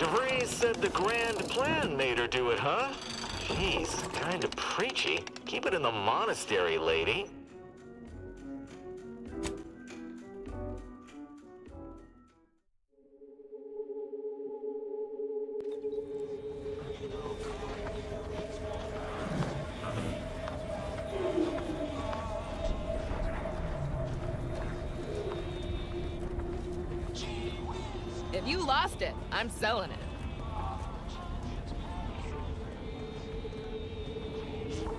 DeVries said the grand plan made her do it, huh? Jeez, kinda preachy. Keep it in the monastery, lady. If you lost it, I'm selling it.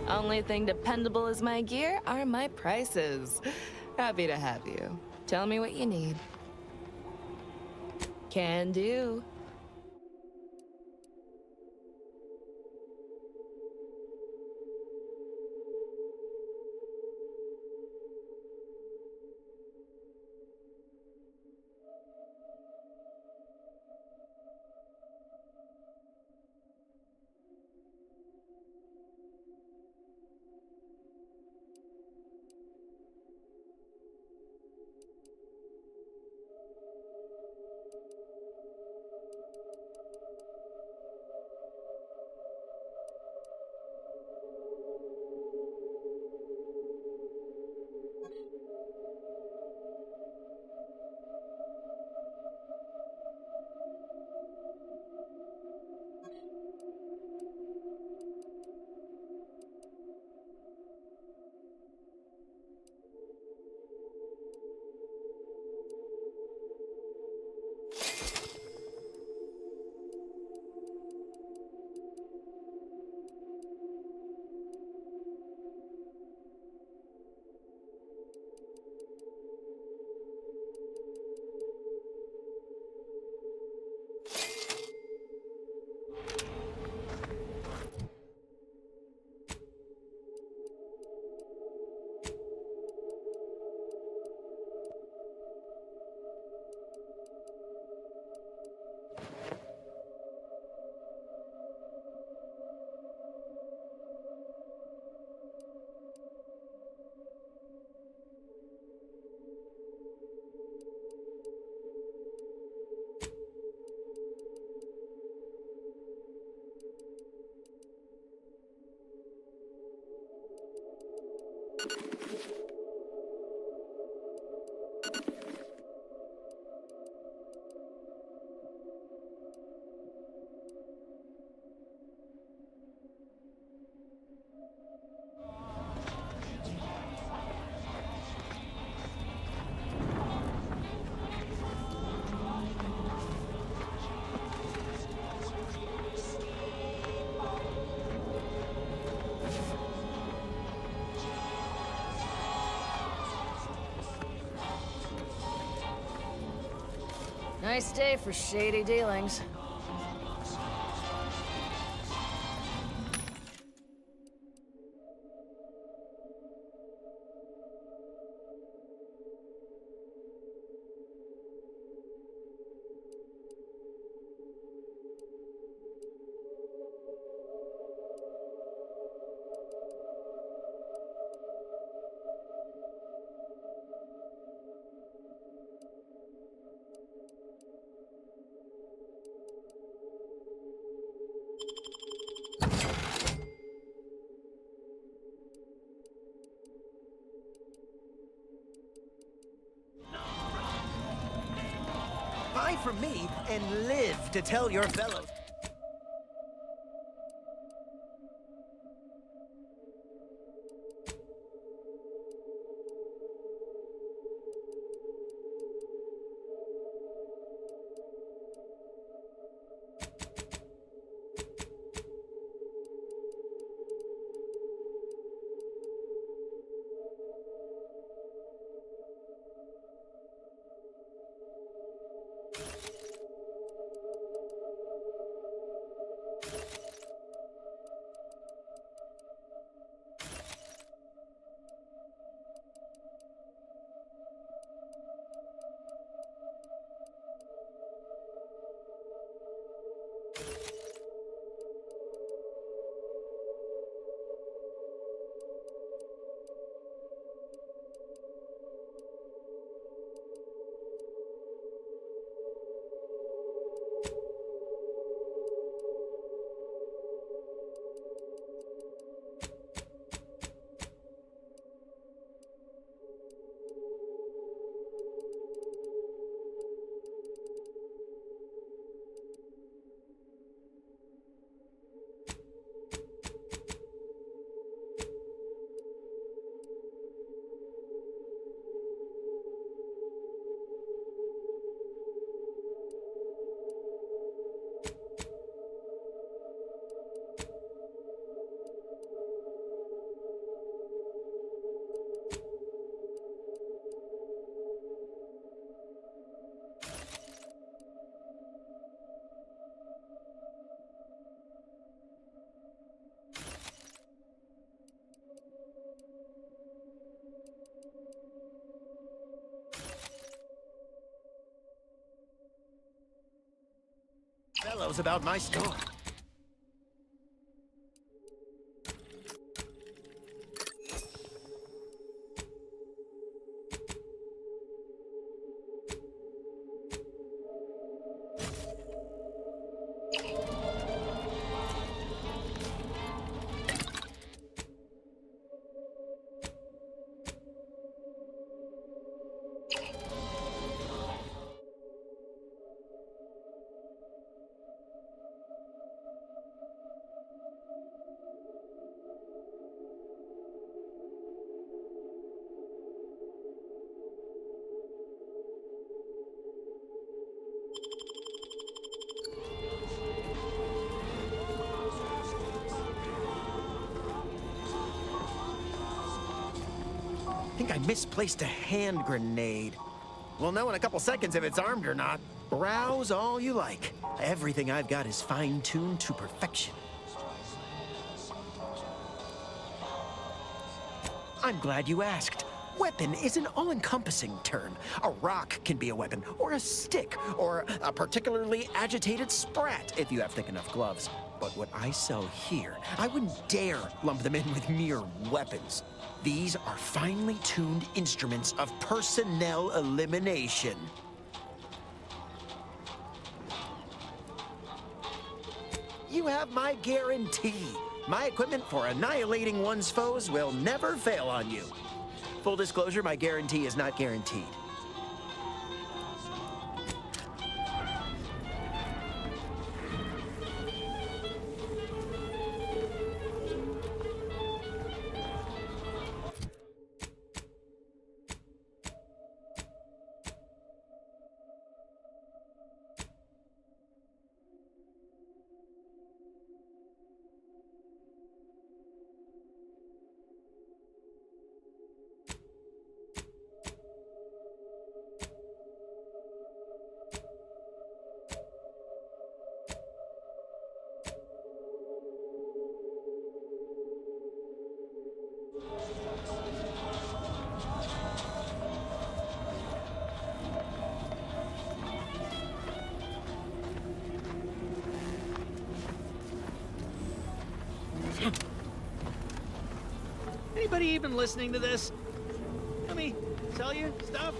Only thing dependable as my gear are my prices. Happy to have you. Tell me what you need. Can do. Nice day for shady dealings. Buy from me and live to tell your fellows. fellows about my store. I think I misplaced a hand grenade. We'll know in a couple seconds if it's armed or not. Browse all you like. Everything I've got is fine-tuned to perfection. I'm glad you asked. Weapon is an all-encompassing term. A rock can be a weapon, or a stick, or a particularly agitated sprat if you have thick enough gloves. But what I sell here, I wouldn't dare lump them in with mere weapons. These are finely tuned instruments of personnel elimination. You have my guarantee. My equipment for annihilating one's foes will never fail on you. Full disclosure, my guarantee is not guaranteed. Anybody even listening to this? Let me sell you stuff?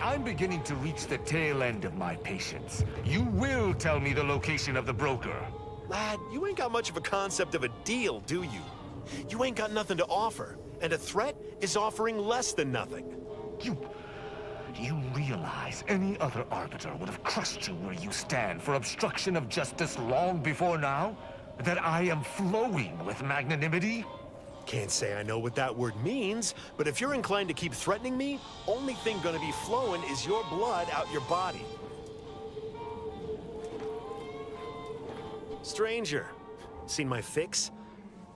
I'm beginning to reach the tail end of my patience. You will tell me the location of the broker. Lad, you ain't got much of a concept of a deal, do you? You ain't got nothing to offer, and a threat is offering less than nothing. You realize any other arbiter would have crushed you where you stand for obstruction of justice long before now? That I am flowing with magnanimity? Can't say I know what that word means, but if you're inclined to keep threatening me, only thing gonna be flowing is your blood out your body. Stranger, seen my fix?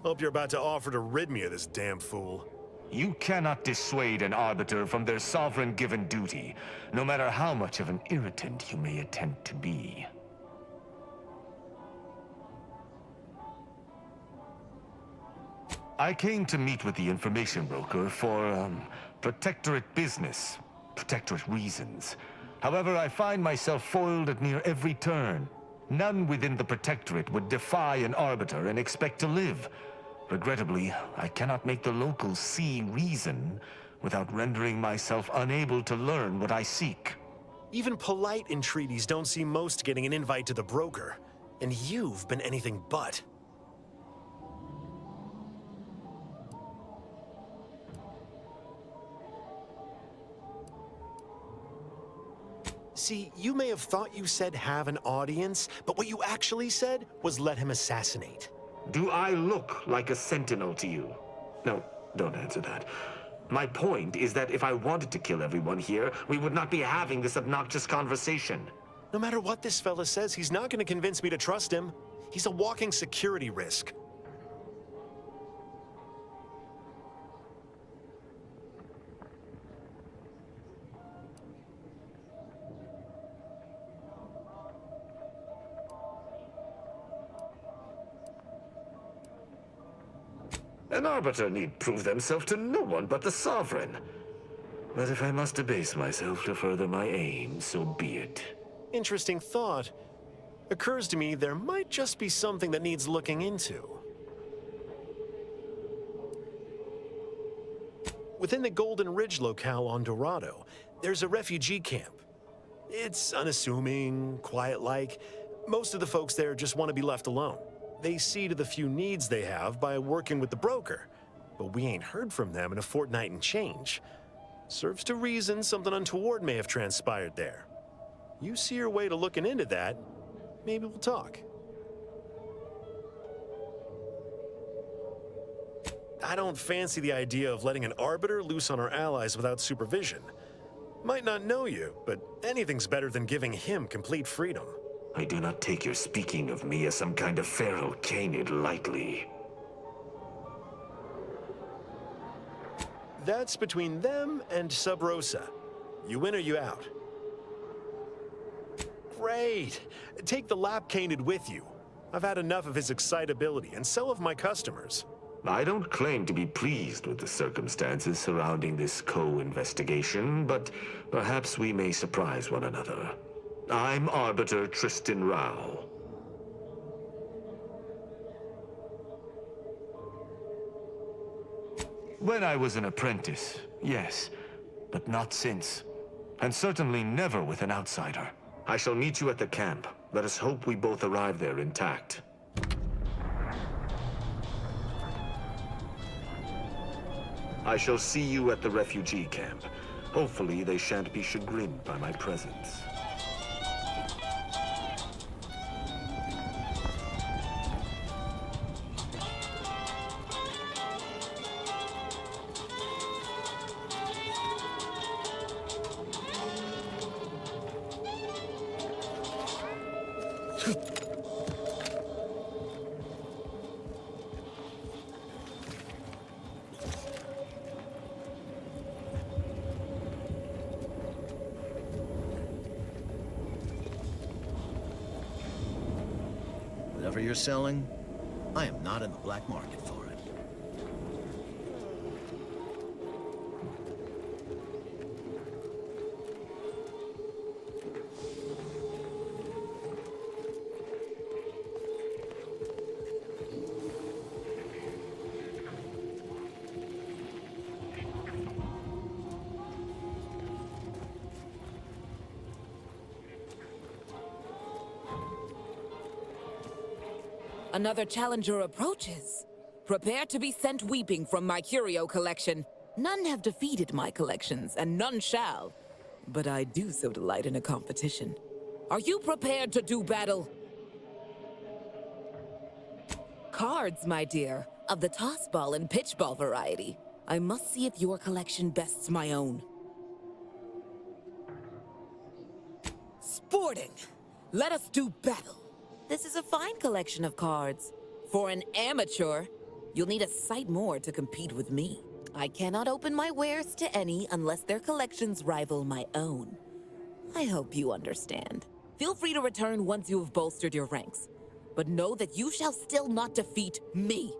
Hope you're about to offer to rid me of this damn fool. You cannot dissuade an arbiter from their sovereign-given duty, no matter how much of an irritant you may attempt to be. I came to meet with the information broker for, protectorate business, protectorate reasons. However, I find myself foiled at near every turn. None within the protectorate would defy an arbiter and expect to live. Regrettably, I cannot make the locals see reason without rendering myself unable to learn what I seek. Even polite entreaties don't see most getting an invite to the broker, and you've been anything but. See, you may have thought you said have an audience, but what you actually said was let him assassinate. Do I look like a sentinel to you? No, don't answer that. My point is that if I wanted to kill everyone here, we would not be having this obnoxious conversation. No matter what this fella says, he's not going to convince me to trust him. He's a walking security risk. An arbiter need prove themselves to no one but the Sovereign. But if I must debase myself to further my aim, so be it. Interesting thought. Occurs to me there might just be something that needs looking into. Within the Golden Ridge locale on Dorado, there's a refugee camp. It's unassuming, quiet-like. Most of the folks there just want to be left alone. They see to the few needs they have by working with the broker. But we ain't heard from them in a fortnight and change. Serves to reason something untoward may have transpired there. You see your way to looking into that, maybe we'll talk. I don't fancy the idea of letting an arbiter loose on our allies without supervision. Might not know you, but anything's better than giving him complete freedom. I do not take your speaking of me as some kind of pharaoh canid lightly. That's between them and Sub Rosa. You in or you out? Great! Take the lap canid with you. I've had enough of his excitability, and so have my customers. I don't claim to be pleased with the circumstances surrounding this co-investigation, but perhaps we may surprise one another. I'm Arbiter Tristan Rao. When I was an apprentice, yes, but not since. And certainly never with an outsider. I shall meet you at the camp. Let us hope we both arrive there intact. I shall see you at the refugee camp. Hopefully they shan't be chagrined by my presence. Whatever you're selling, I am not in the black market for it. Another challenger approaches. Prepare to be sent weeping from my curio collection. None have defeated my collections, and none shall. But I do so delight in a competition. Are you prepared to do battle? Cards, my dear, of the tossball and pitchball variety. I must see if your collection bests my own. Sporting! Let us do battle! This is a fine collection of cards. For an amateur, you'll need a sight more to compete with me. I cannot open my wares to any unless their collections rival my own. I hope you understand. Feel free to return once you have bolstered your ranks. But know that you shall still not defeat me.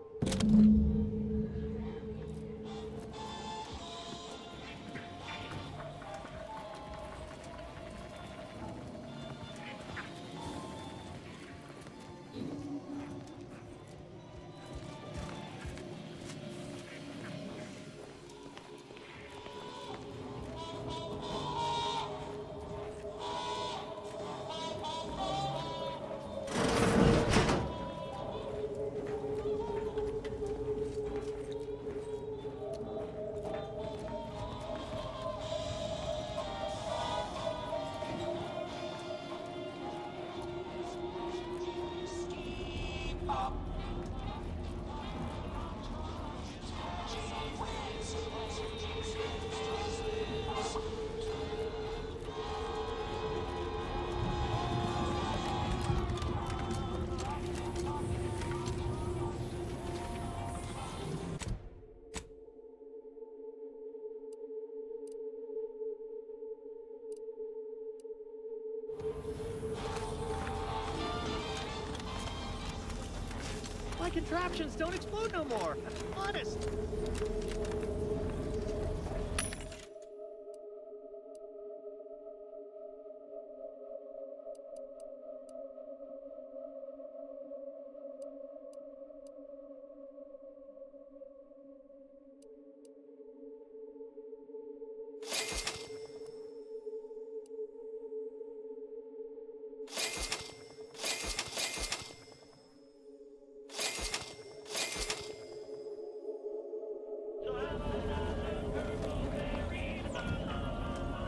My contraptions don't explode no more. Honest.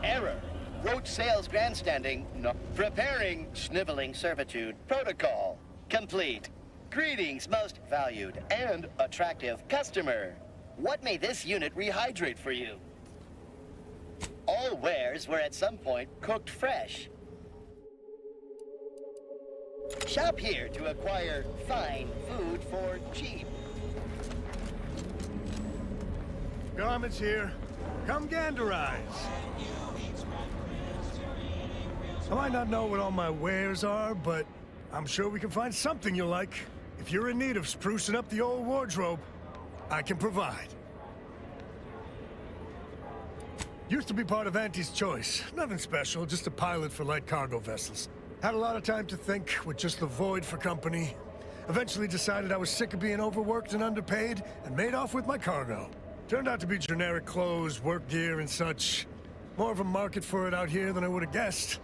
Error. Roach sales grandstanding. No. Preparing sniveling servitude. Protocol. Complete. Greetings, most valued and attractive customer. What may this unit rehydrate for you? All wares were at some point cooked fresh. Shop here to acquire fine food for cheap. Garments here. Come ganderize. I might not know what all my wares are, but I'm sure we can find something you'll like. If you're in need of sprucing up the old wardrobe, I can provide. Used to be part of Auntie's Choice. Nothing special, just a pilot for light cargo vessels. Had a lot of time to think, with just the void for company. Eventually decided I was sick of being overworked and underpaid, and made off with my cargo. Turned out to be generic clothes, work gear, and such. More of a market for it out here than I would have guessed.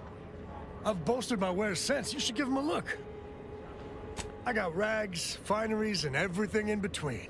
I've bolstered my wares since. You should give them a look. I got rags, fineries, and everything in between.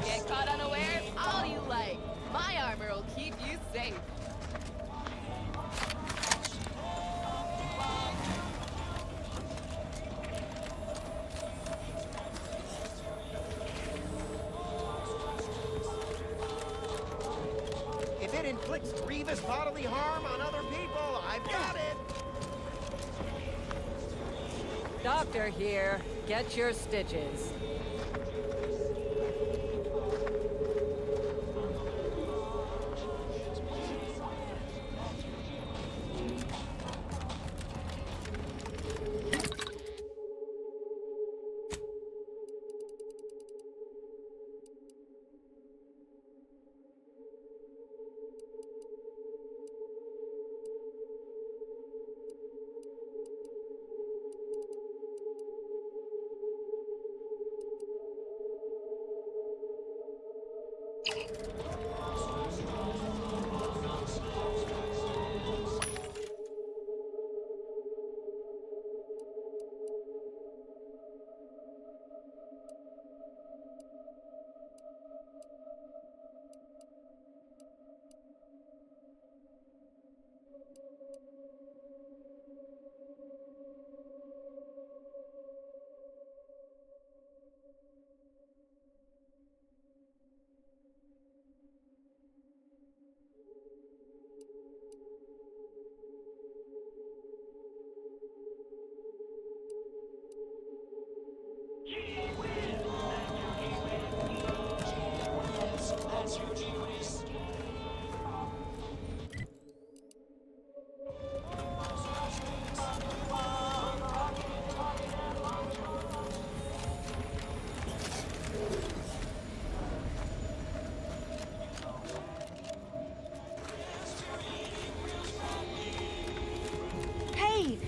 Get caught unawares all you like. My armor will keep you safe. If it inflicts grievous bodily harm on other people, I've got it. Doctor here. Get your stitches.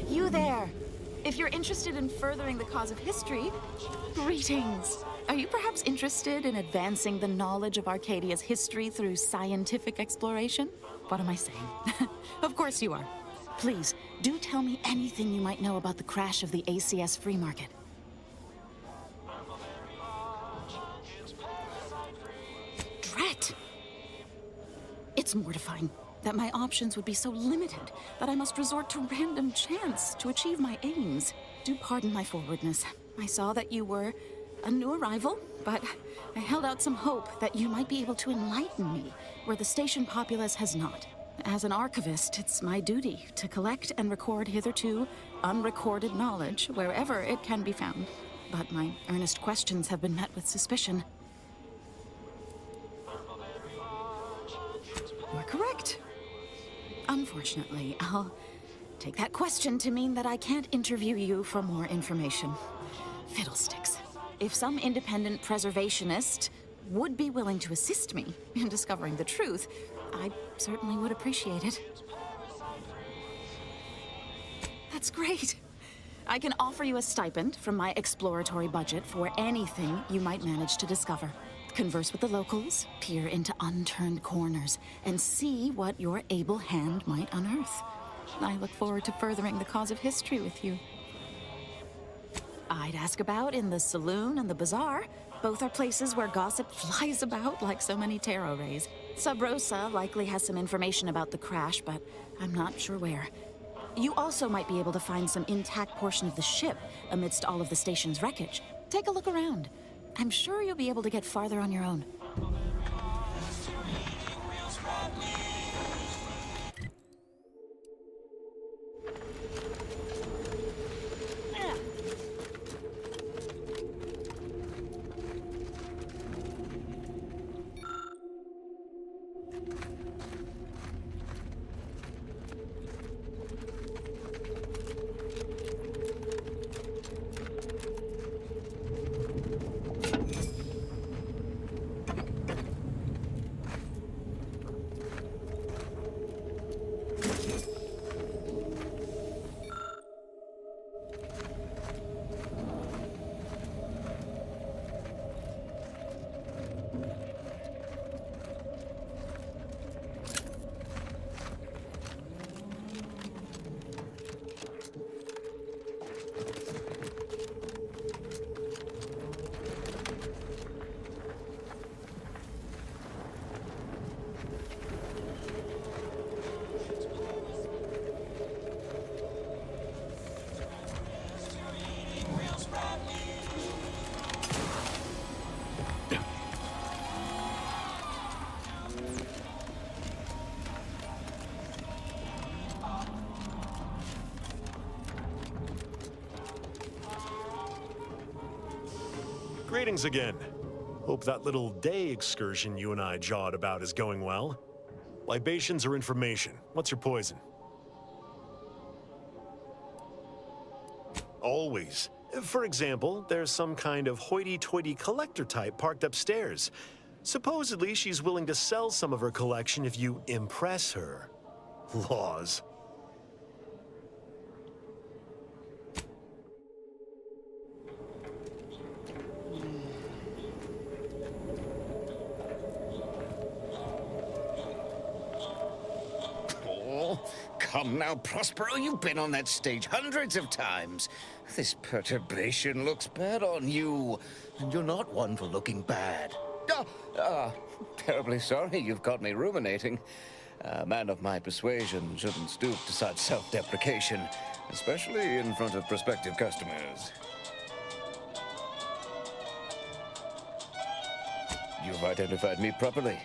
You there! If you're interested in furthering the cause of history, greetings! Are you perhaps interested in advancing the knowledge of Arcadia's history through scientific exploration? What am I saying? Of course you are. Please, do tell me anything you might know about the crash of the ACS free market. Drat! It's mortifying. that my options would be so limited that I must resort to random chance to achieve my aims. Do pardon my forwardness. I saw that you were a new arrival, but I held out some hope that you might be able to enlighten me where the station populace has not. As an archivist, it's my duty to collect and record hitherto unrecorded knowledge wherever it can be found. But my earnest questions have been met with suspicion. You're correct. Unfortunately, I'll take that question to mean that I can't interview you for more information. Fiddlesticks. If some independent preservationist would be willing to assist me in discovering the truth, I certainly would appreciate it. That's great. I can offer you a stipend from my exploratory budget for anything you might manage to discover. Converse with the locals, peer into unturned corners, and see what your able hand might unearth. I look forward to furthering the cause of history with you. I'd ask about in the saloon and the bazaar. Both are places where gossip flies about like so many tarot rays. Sub Rosa likely has some information about the crash, but I'm not sure where. You also might be able to find some intact portion of the ship amidst all of the station's wreckage. Take a look around. I'm sure you'll be able to get farther on your own. Greetings again. Hope that little day excursion you and I jawed about is going well. Libations or information? What's your poison? Always. For example, there's some kind of hoity-toity collector type parked upstairs. Supposedly, she's willing to sell some of her collection if you impress her. Laws. Come now, Prospero, you've been on that stage hundreds of times. This perturbation looks bad on you, and you're not one for looking bad. Terribly sorry you've got me ruminating. A man of my persuasion shouldn't stoop to such self-deprecation, especially in front of prospective customers. You've identified me properly.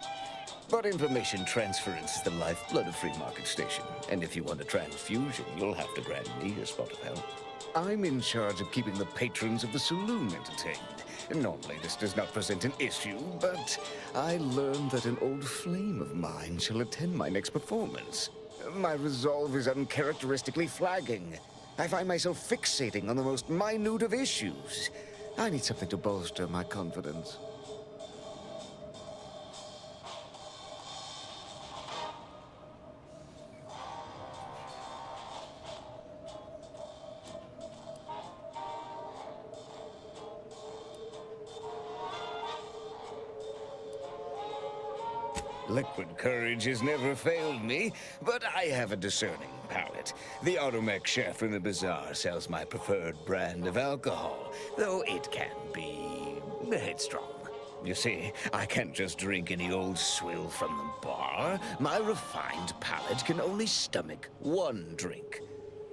But information transference is the lifeblood of Free Market Station. And if you want a transfusion, you'll have to grant me a spot of help. I'm in charge of keeping the patrons of the saloon entertained. Normally, this does not present an issue, but I learned that an old flame of mine shall attend my next performance. My resolve is uncharacteristically flagging. I find myself fixating on the most minute of issues. I need something to bolster my confidence. Liquid courage has never failed me, but I have a discerning palate. The automac chef in the bazaar sells my preferred brand of alcohol, though it can be headstrong. You see, I can't just drink any old swill from the bar. My refined palate can only stomach one drink.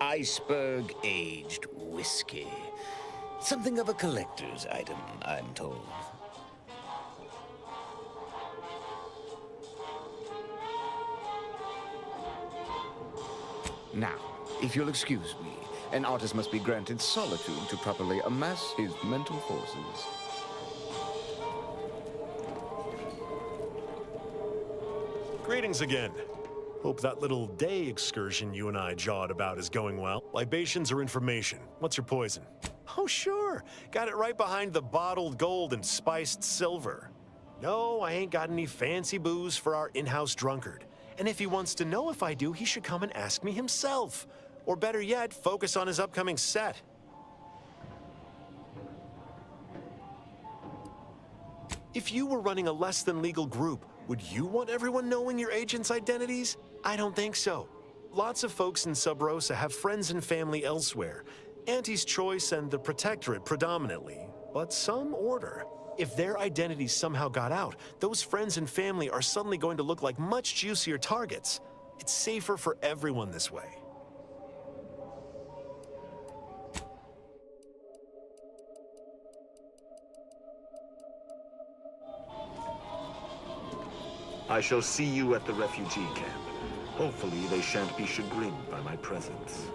Iceberg aged whiskey. Something of a collector's item, I'm told. Now, if you'll excuse me, an artist must be granted solitude to properly amass his mental forces. Greetings again. Hope that little day excursion you and I jawed about is going well. Libations or information? What's your poison? Oh, sure. Got it right behind the bottled gold and spiced silver. No, I ain't got any fancy booze for our in-house drunkard. And if he wants to know if I do, he should come and ask me himself. Or better yet, focus on his upcoming set. If you were running a less-than-legal group, would you want everyone knowing your agents' identities? I don't think so. Lots of folks in Sub Rosa have friends and family elsewhere. Auntie's Choice and the Protectorate predominantly, but some order. If their identities somehow got out, those friends and family are suddenly going to look like much juicier targets. It's safer for everyone this way. I shall see you at the refugee camp. Hopefully they shan't be chagrined by my presence.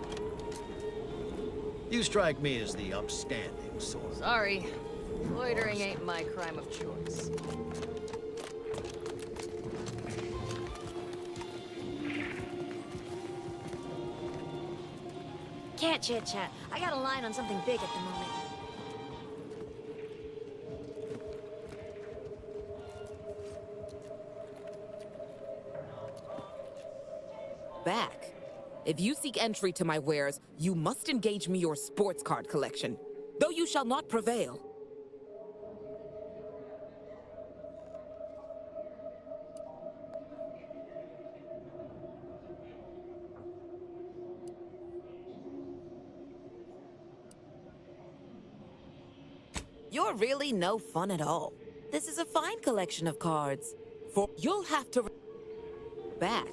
You strike me as the upstanding sort. Sorry. Loitering ain't my crime of choice. Can't chit-chat. I got a line on something big at the moment. Back. If you seek entry to my wares, you must engage me your sports card collection, though you shall not prevail. You're really no fun at all. This is a fine collection of cards. For you'll have to back.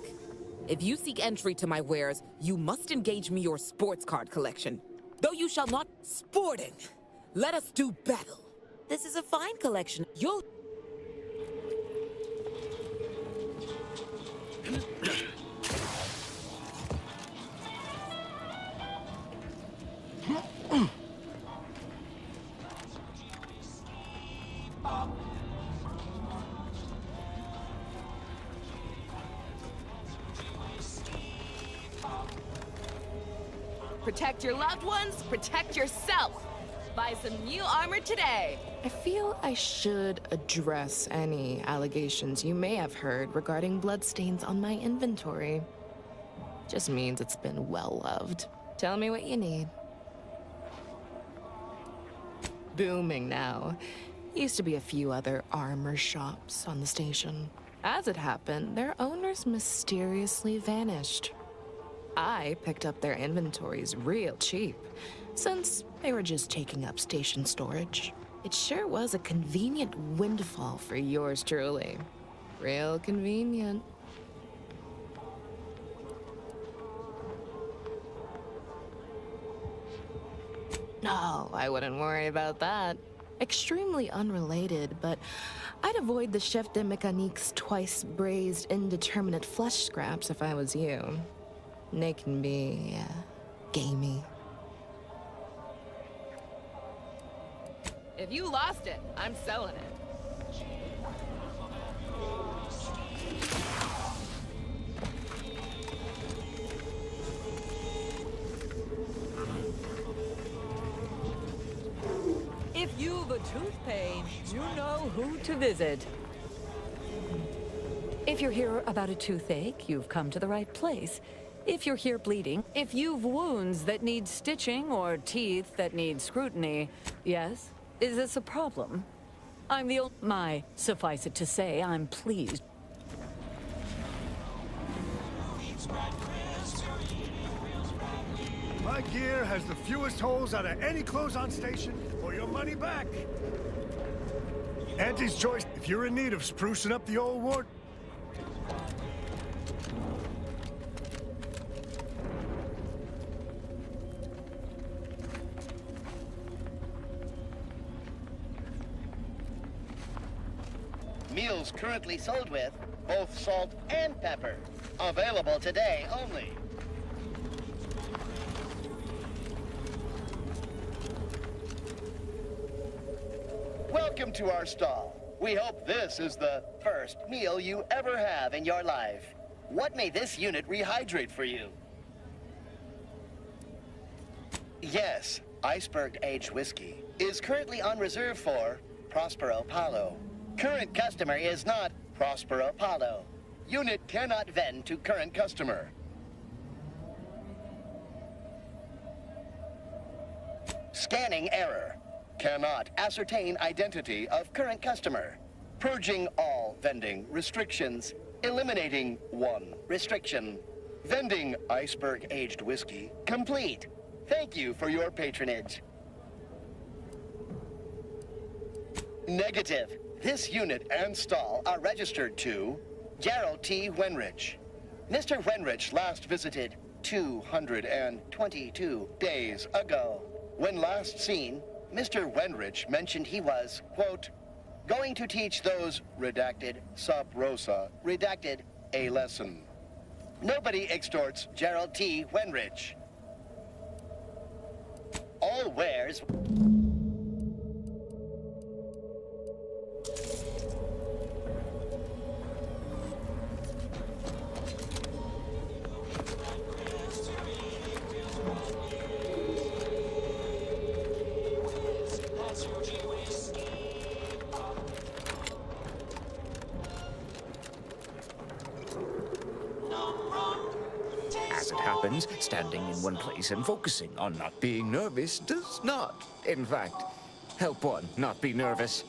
If you seek entry to my wares, you must engage me your sports card collection, though you shall not sporting. Let us do battle. This is a fine collection. You'll Protect your loved ones, protect yourself. Buy some new armor today. I feel I should address any allegations you may have heard regarding bloodstains on my inventory. Just means it's been well loved. Tell me what you need. Booming now. Used to be a few other armor shops on the station. As it happened, their owners mysteriously vanished. I picked up their inventories real cheap, since they were just taking up station storage. It sure was a convenient windfall for yours truly. Real convenient. No, I wouldn't worry about that. Extremely unrelated, but I'd avoid the Chef de Mécanique's twice braised indeterminate flesh scraps if I was you. They can be, gamey. If you lost it, I'm selling it. If you've a tooth pain, you know who to visit. If you're here about a toothache, you've come to the right place. If you're here bleeding, if you've wounds that need stitching or teeth that need scrutiny, yes, is this a problem? I'm the old... suffice it to say, I'm pleased. My gear has the fewest holes out of any clothes on station, or your money back. Auntie's choice. If you're in need of sprucing up the old ward, Meals currently sold with both salt and pepper. Available today only. Welcome to our stall. We hope this is the first meal you ever have in your life. What may this unit rehydrate for you? Yes, Iceberg Aged Whiskey is currently on reserve for Prospero Palo. Current customer is not Prospero Palo. Unit cannot vend to current customer. Scanning error. Cannot ascertain identity of current customer. Purging all vending restrictions. Eliminating one restriction. Vending Iceberg Aged Whiskey complete. Thank you for your patronage. Negative. This unit and stall are registered to Gerald T. Wenrich. Mr. Wenrich last visited 222 days ago. When last seen, Mr. Wenrich mentioned he was, quote, going to teach those, redacted, sub rosa, redacted, a lesson. Nobody extorts Gerald T. Wenrich. All wares... As it happens, standing in one place and focusing on not being nervous does not, in fact, help one not be nervous.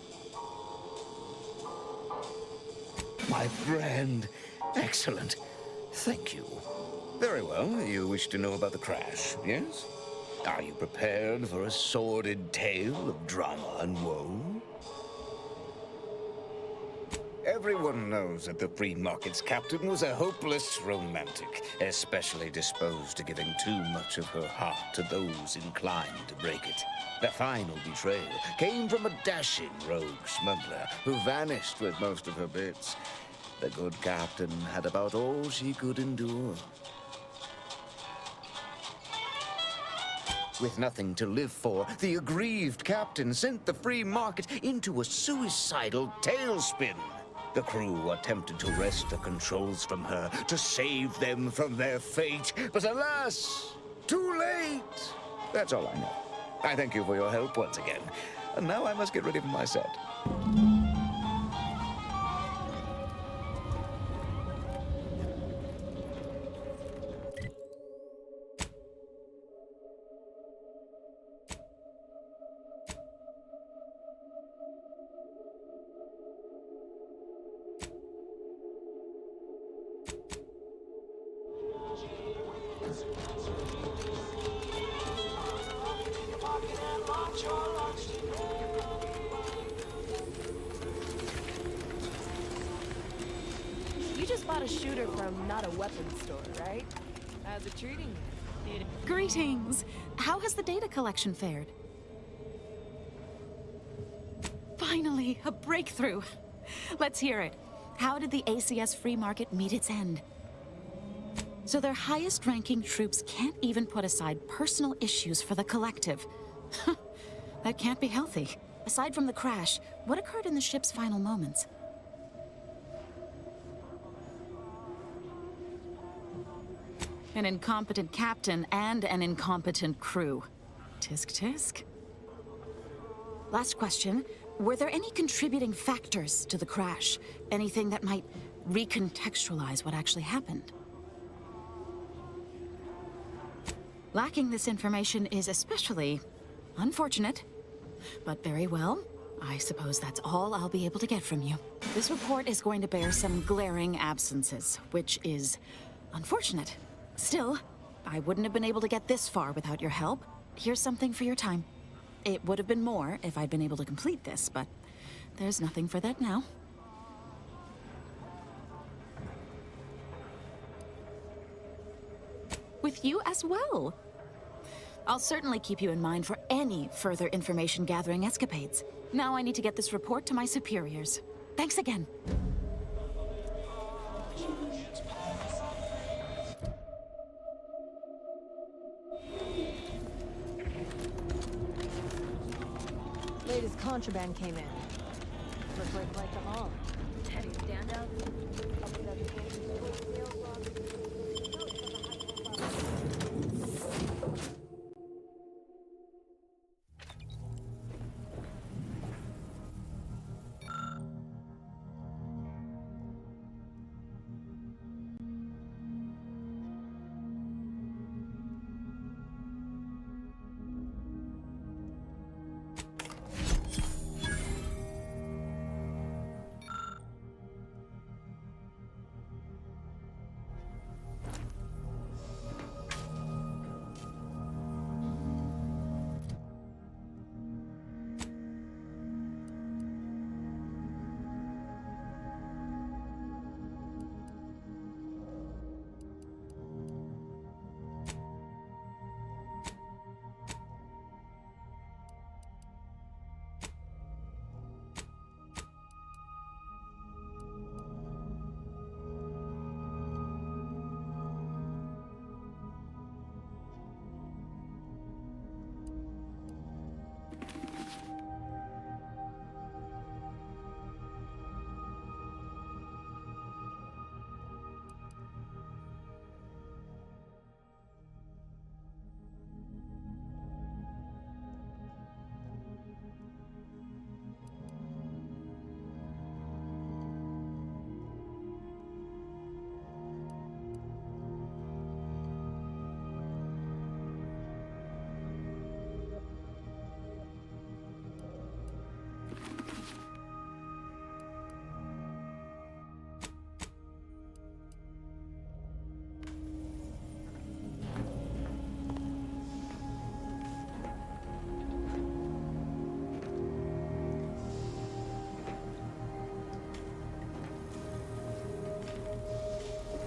My friend. Excellent. Thank you. Very well. You wish to know about the crash, yes? Are you prepared for a sordid tale of drama and woe? Everyone knows that the Free Market's captain was a hopeless romantic, especially disposed to giving too much of her heart to those inclined to break it. The final betrayal came from a dashing rogue smuggler who vanished with most of her bits. The good captain had about all she could endure. With nothing to live for, the aggrieved captain sent the Free Market into a suicidal tailspin. The crew attempted to wrest the controls from her to save them from their fate, but alas, too late. That's all I know. I thank you for your help once again. And now I must get ready for my set. You just bought a shooter from not a weapons store, right? How's it treating you? Greetings. How has the data collection fared? Finally, a breakthrough. Let's hear it. How did the ACS Free Market meet its end? So their highest-ranking troops can't even put aside personal issues for the collective. That can't be healthy. Aside from the crash, what occurred in the ship's final moments? An incompetent captain and an incompetent crew. Tisk tisk. Last question. Were there any contributing factors to the crash? Anything that might recontextualize what actually happened? Lacking this information is especially unfortunate, but very well. I suppose that's all I'll be able to get from you. This report is going to bear some glaring absences, which is unfortunate. Still, I wouldn't have been able to get this far without your help. Here's something for your time. It would have been more if I'd been able to complete this, but there's nothing for that now. With you as well. I'll certainly keep you in mind for any further information gathering escapades. Now I need to get this report to my superiors. Thanks again. Latest contraband came in. Looks like the haul. Heading standout.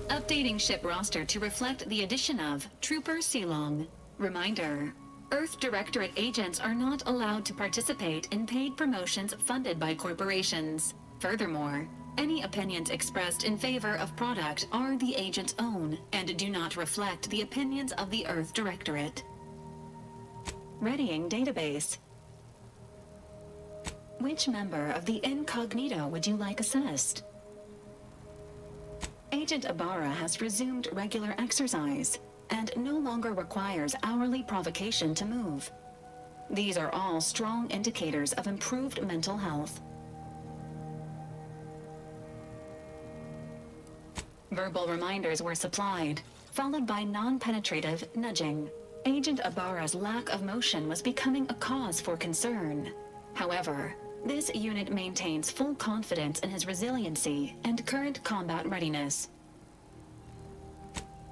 Updating ship roster to reflect the addition of Trooper Silong. Reminder: Earth Directorate agents are not allowed to participate in paid promotions funded by corporations. Furthermore, any opinions expressed in favor of product are the agent's own and do not reflect the opinions of the Earth Directorate. Readying database. Which member of the Incognito would you like assessed? Agent Ibarra has resumed regular exercise and no longer requires hourly provocation to move. These are all strong indicators of improved mental health. Verbal reminders were supplied, followed by non-penetrative nudging. Agent Ibarra's lack of motion was becoming a cause for concern. However, this unit maintains full confidence in his resiliency and current combat readiness.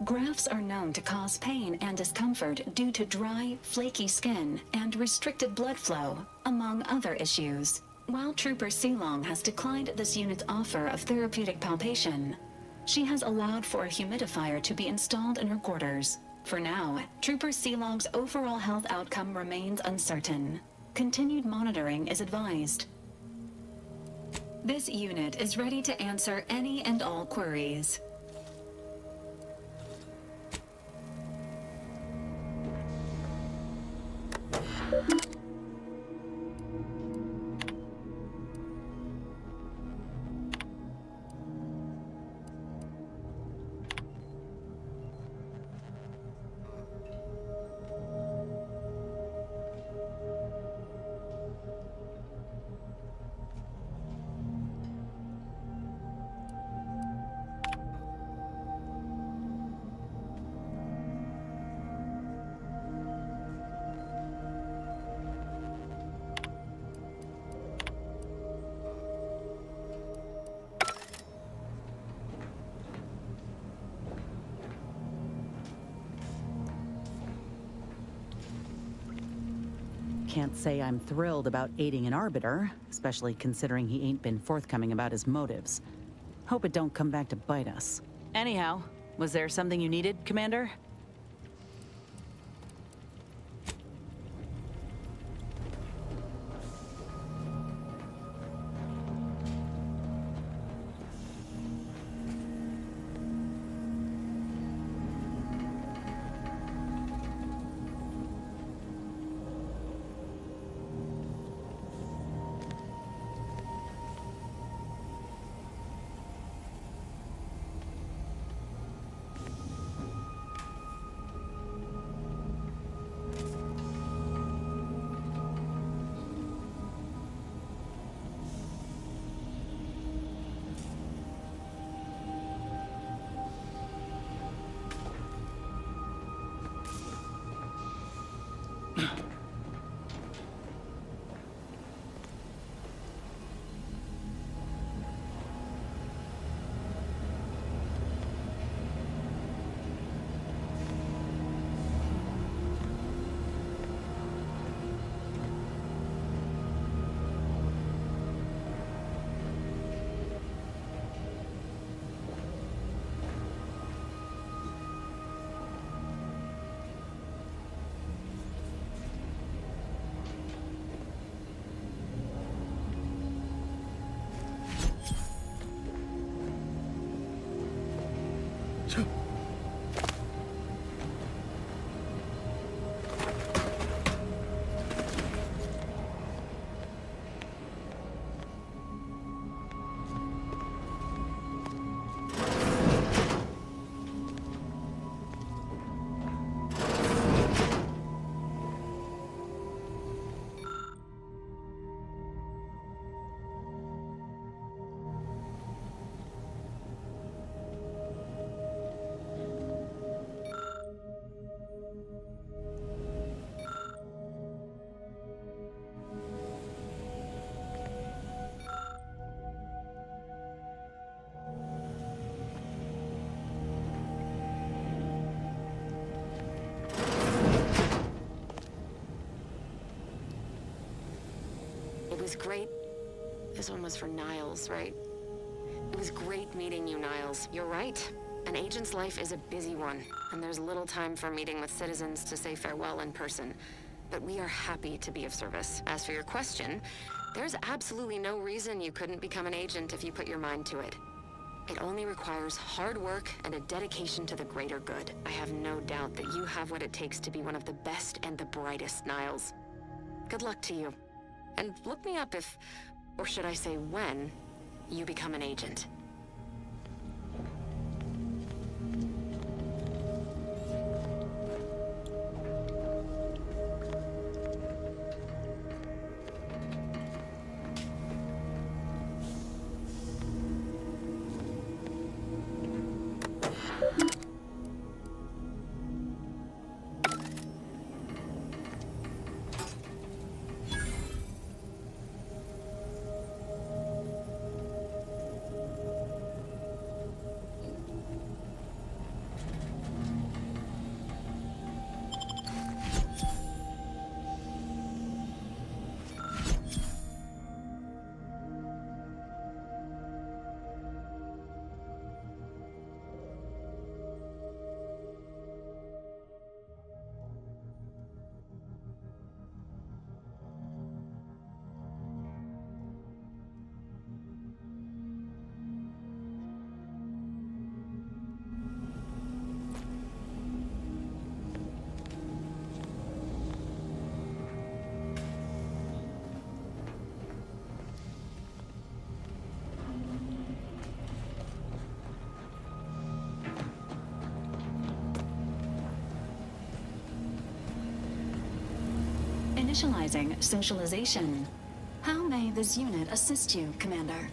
Grafts are known to cause pain and discomfort due to dry, flaky skin and restricted blood flow, among other issues. While Trooper Silong has declined this unit's offer of therapeutic palpation, she has allowed for a humidifier to be installed in her quarters. For now, Trooper Silong's overall health outcome remains uncertain. Continued monitoring is advised. This unit is ready to answer any and all queries. can't say I'm thrilled about aiding an arbiter, especially considering he ain't been forthcoming about his motives. Hope it don't come back to bite us. Anyhow, was there something you needed, Commander? It was great. This one was for Niles, right? It was great meeting you, Niles. You're right. An agent's life is a busy one, and there's little time for meeting with citizens to say farewell in person. But we are happy to be of service. As for your question, there's absolutely no reason you couldn't become an agent if you put your mind to it. It only requires hard work and a dedication to the greater good. I have no doubt that you have what it takes to be one of the best and the brightest, Niles. Good luck to you. And look me up if, or should I say when, you become an agent. Initializing socialization. How may this unit assist you, Commander?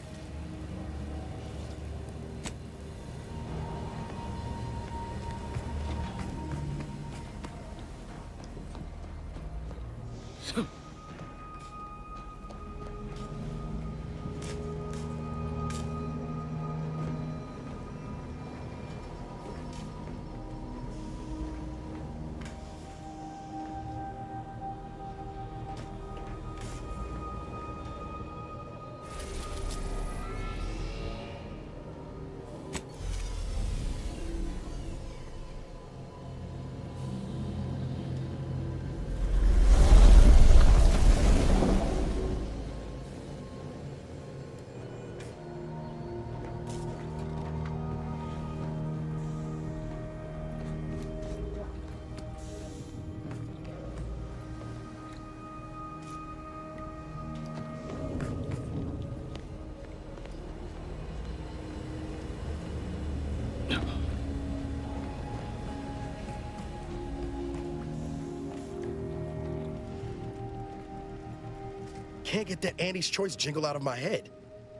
can't get that Andy's Choice jingle out of my head.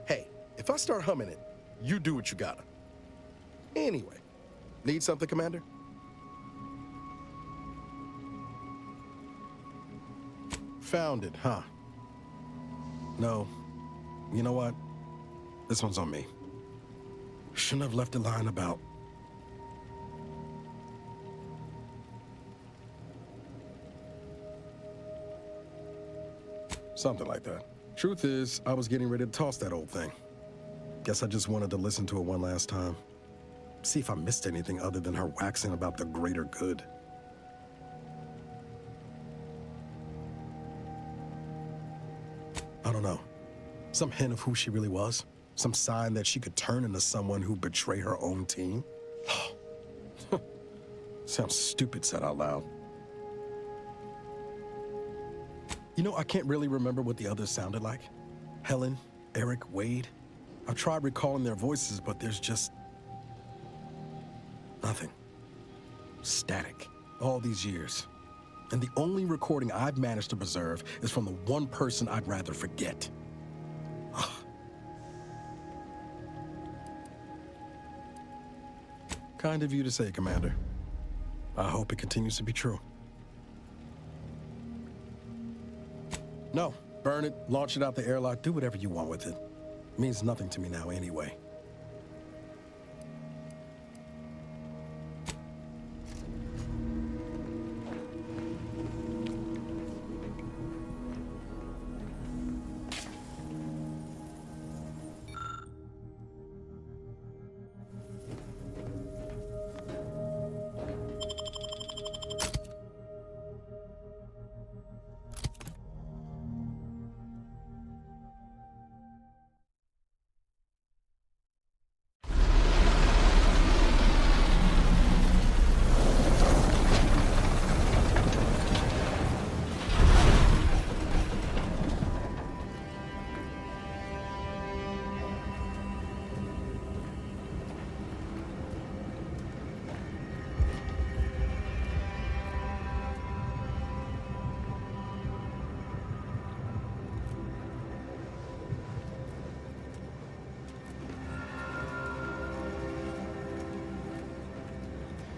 Hey, if I start humming it, you do what you gotta. Anyway, need something, Commander? Found it, huh? No. You know what? This one's on me. Shouldn't have left a line about... Something like that. Truth is, I was getting ready to toss that old thing. Guess I just wanted to listen to it one last time. See if I missed anything other than her waxing about the greater good. I don't know. Some hint of who she really was? Some sign that she could turn into someone who'd betray her own team? Sounds stupid said out loud. You know, I can't really remember what the others sounded like. Helen, Eric, Wade. I've tried recalling their voices, but there's just... nothing. Static. All these years. And the only recording I've managed to preserve is from the one person I'd rather forget. Kind of you to say, Commander. I hope it continues to be true. No, burn it, launch it out the airlock, do whatever you want with it. It means nothing to me now anyway.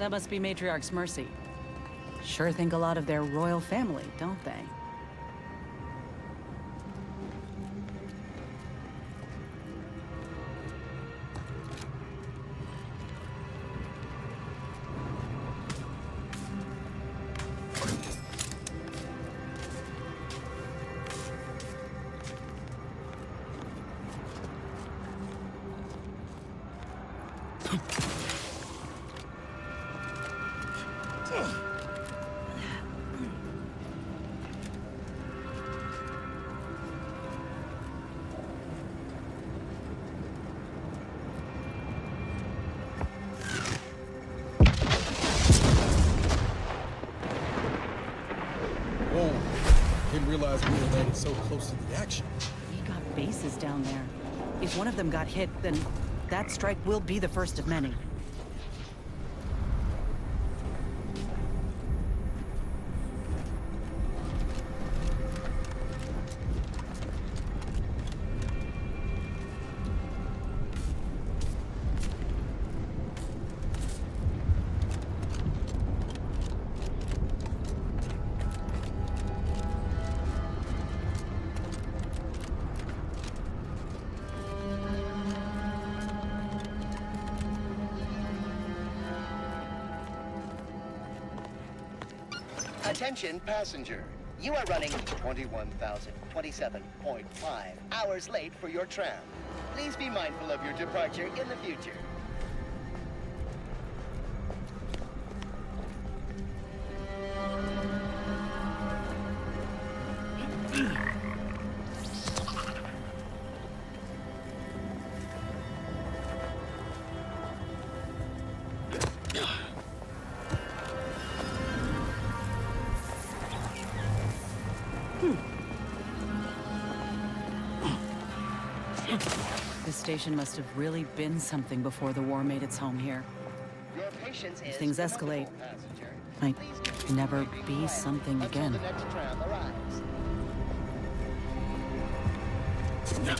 That must be Matriarch's Mercy. Sure think a lot of their royal family, don't they? Didn't realize we were landing so close to the action. We got bases down there. If one of them got hit, then that strike will be the first of many. Attention passenger. You are running 21,027.5 hours late for your tram. Please be mindful of your departure in the future. This station must have really been something before the war made its home here. Your patience If is things escalate, passenger. might never be something again. The next tram arrives. Yeah.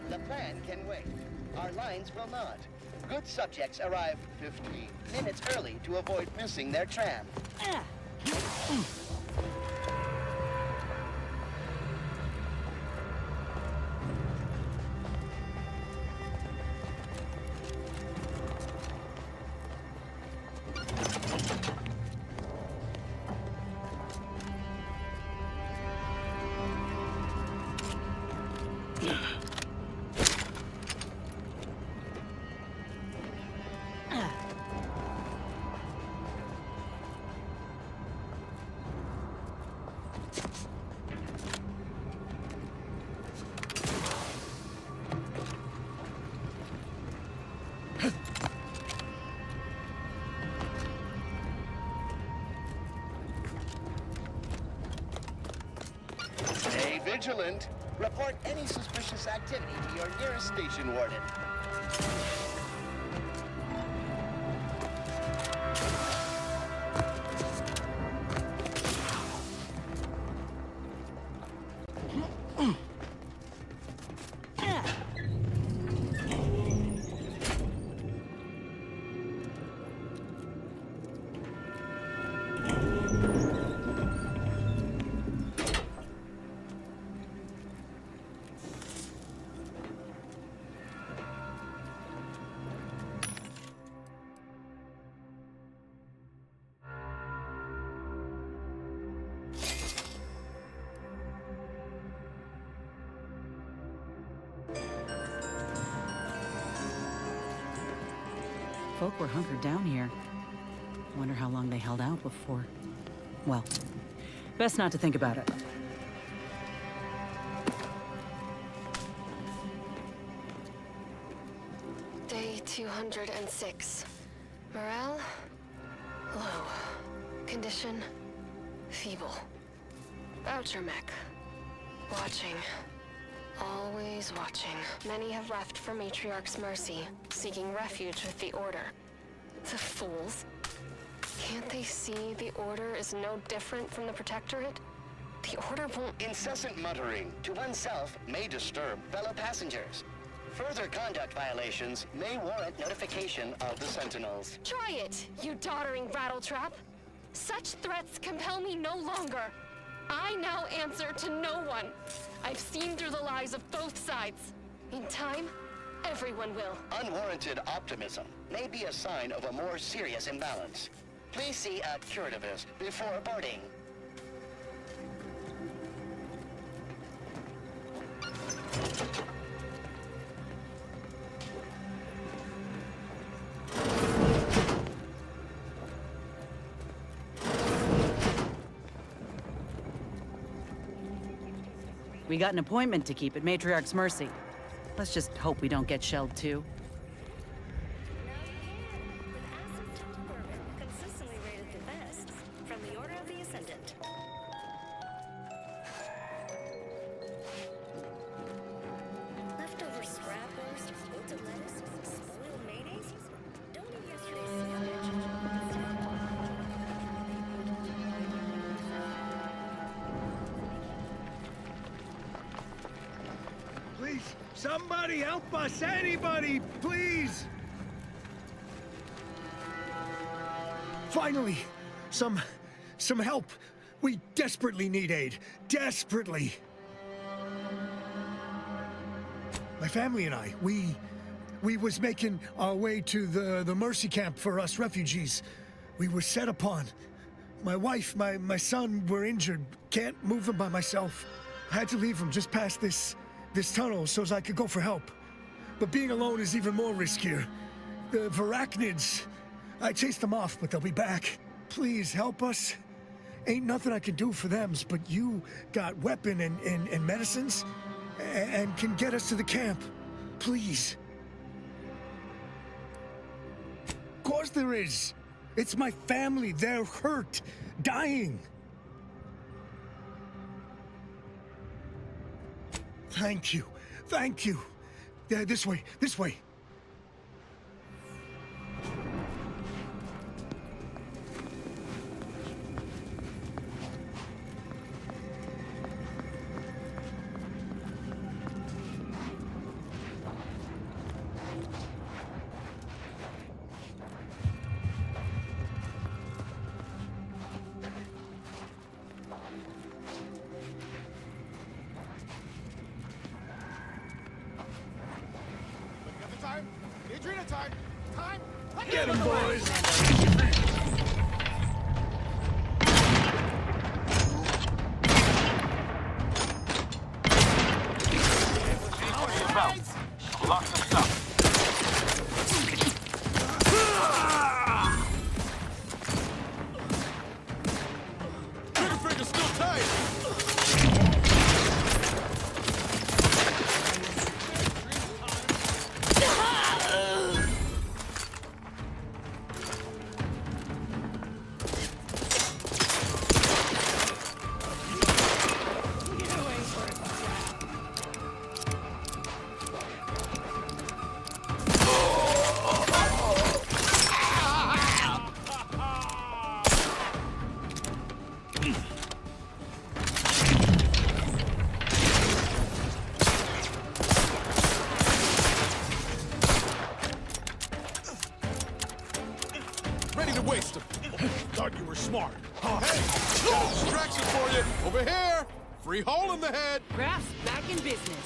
The plan can wait. Our lines will not. Good subjects arrive 15 minutes early to avoid missing their tram. Stay vigilant. Report any suspicious activity to your nearest station warden. Folk were hunkered down here. Wonder how long they held out before. Well, best not to think about it. Day 206. Morale? Low. Condition? Feeble. Voucher mech. Watching. Always watching. Many have left for Matriarch's mercy, seeking refuge with the Order. The fools. Can't they see the Order is no different from the Protectorate? The order won't... Incessant muttering to oneself may disturb fellow passengers. Further conduct violations may warrant notification of the Sentinels. Try it, you doddering rattletrap. Such threats compel me no longer. I now answer to no one. I've seen through the lies of both sides. In time, everyone will. Unwarranted optimism may be a sign of a more serious imbalance. Please see a curativist before boarding. We got an appointment to keep at Matriarch's Mercy. Let's just hope we don't get shelled too. Consistently rated the best from the Order of the Ascendant. Leftover scrap roast, wilted lettuce, spoiled mayonnaise. Don't eat yesterday's sandwich. Please, somebody help us! Anybody, please! Finally, some help. We desperately need aid. Desperately. My family and I, we was making our way to the Mercy camp for us refugees. We were set upon. My wife, my son were injured. Can't move them by myself. I had to leave them just past this tunnel so as I could go for help. But being alone is even more riskier. The Varachnids, I chased them off, but they'll be back. Please help us. Ain't nothing I can do for them, but you got weapon and medicines and can get us to the camp. Please. Of course there is. It's my family. They're hurt, dying. Thank you. Thank you. Yeah, this way. This way. Get him, boys! Lock this up. Trigger finger's still tight. Ready to waste them. Thought you were smart. Hey, got a distraction for you. Over here. Free hole in the head. Graph's back in business.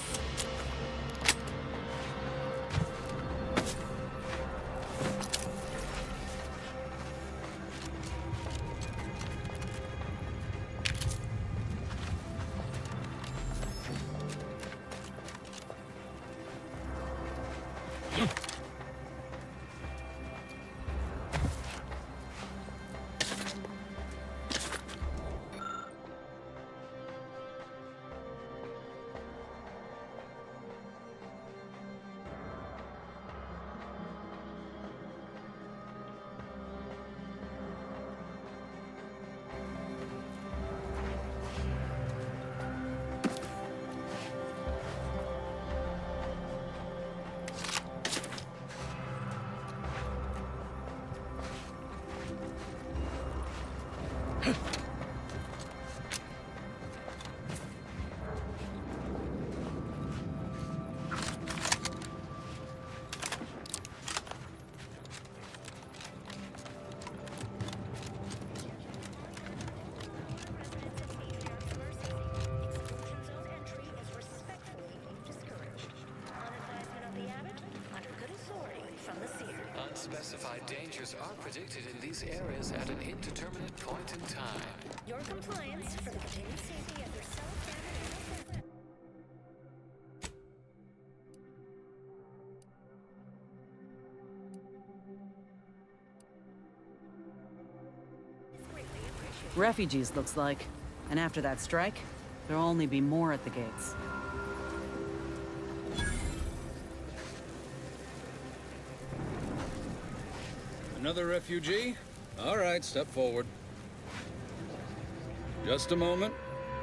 Unspecified dangers are predicted in these areas at an indeterminate point in time. Your compliance for the continued safety of yourself and Refugees, looks like. And after that strike, there'll only be more at the gates. Another refugee? All right, step forward. Just a moment.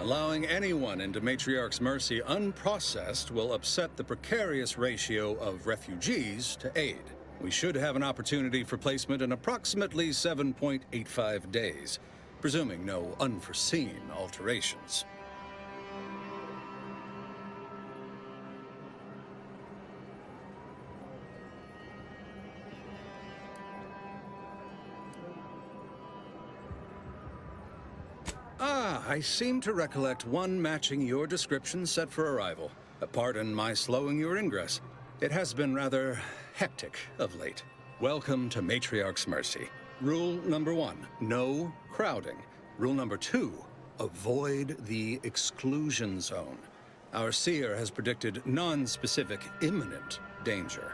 Allowing anyone into Matriarch's Mercy unprocessed will upset the precarious ratio of refugees to aid. We should have an opportunity for placement in approximately 7.85 days, presuming no unforeseen alterations. I seem to recollect one matching your description set for arrival. Pardon my slowing your ingress. It has been rather hectic of late. Welcome to Matriarch's Mercy. Rule number 1, no crowding. Rule number 2, avoid the exclusion zone. Our seer has predicted non-specific imminent danger.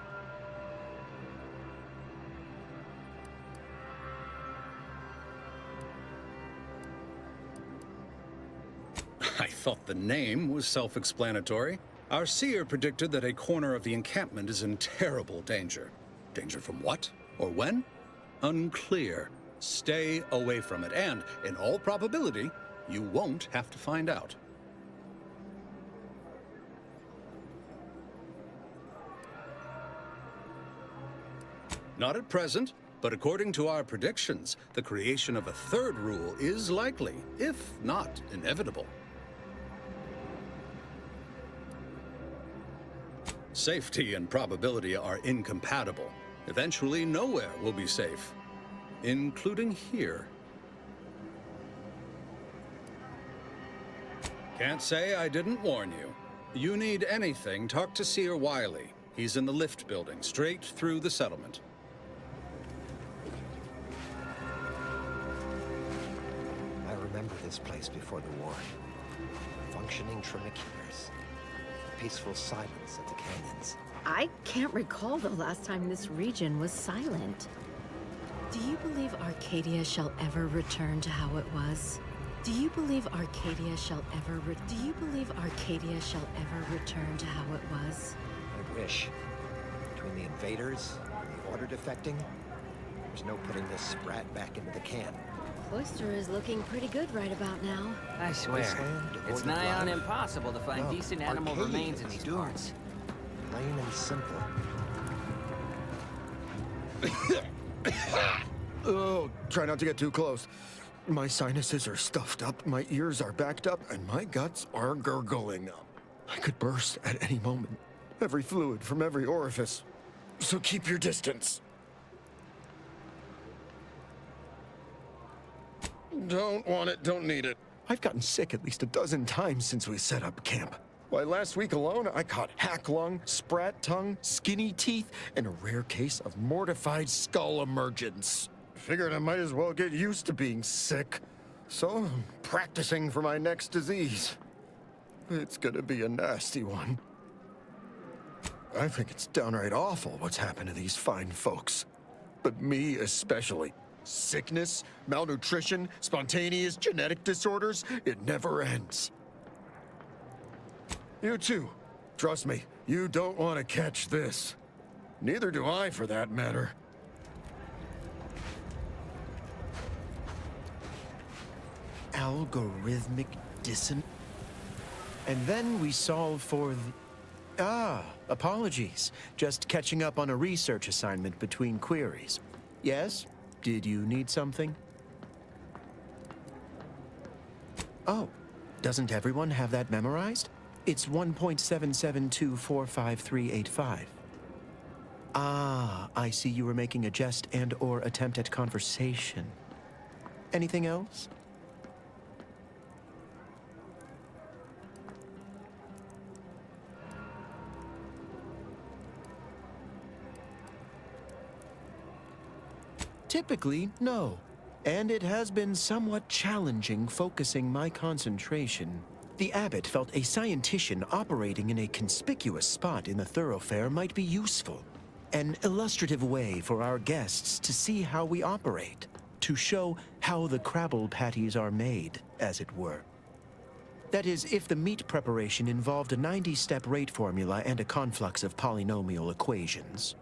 I thought the name was self-explanatory. Our seer predicted that a corner of the encampment is in terrible danger. Danger from what? Or when? Unclear. Stay away from it, and, in all probability, you won't have to find out. Not at present, but according to our predictions, the creation of a third rule is likely, if not inevitable. Safety and probability are incompatible. Eventually, nowhere will be safe, including here. Can't say I didn't warn you. You need anything, talk to Seer Wiley. He's in the lift building, straight through the settlement. I remember this place before the war. Functioning Trinikiers. Peaceful silence at the canyons. I can't recall the last time this region was silent. Do you believe Arcadia shall ever return to how it was? Do you believe Arcadia shall ever return to how it was? I wish. Between the invaders and the Order defecting, there's no putting this sprat back into the can. Cloister is looking pretty good right about now. I swear, it's nigh on impossible to find decent animal remains in these parts. Plain and simple. Oh, try not to get too close. My sinuses are stuffed up, my ears are backed up, and my guts are gurgling. I could burst at any moment. Every fluid from every orifice. So keep your distance. Don't want it, don't need it. I've gotten sick at least a dozen times since we set up camp. Why, last week alone, I caught hack lung, sprat tongue, skinny teeth, and a rare case of mortified skull emergence. Figured I might as well get used to being sick. So I'm practicing for my next disease. It's gonna be a nasty one. I think it's downright awful what's happened to these fine folks. But me especially. Sickness, malnutrition, spontaneous genetic disorders, it never ends. You too. Trust me, you don't want to catch this. Neither do I, for that matter. Algorithmic dissonance. And then we solve for the... apologies. Just catching up on a research assignment between queries. Yes? Did you need something? Oh, doesn't everyone have that memorized? It's 1.77245385. Ah, I see you were making a jest and/or attempt at conversation. Anything else? Typically, no. And it has been somewhat challenging focusing my concentration. The abbot felt a scientician operating in a conspicuous spot in the thoroughfare might be useful. An illustrative way for our guests to see how we operate. To show how the Crabble patties are made, as it were. That is, if the meat preparation involved a 90-step rate formula and a conflux of polynomial equations.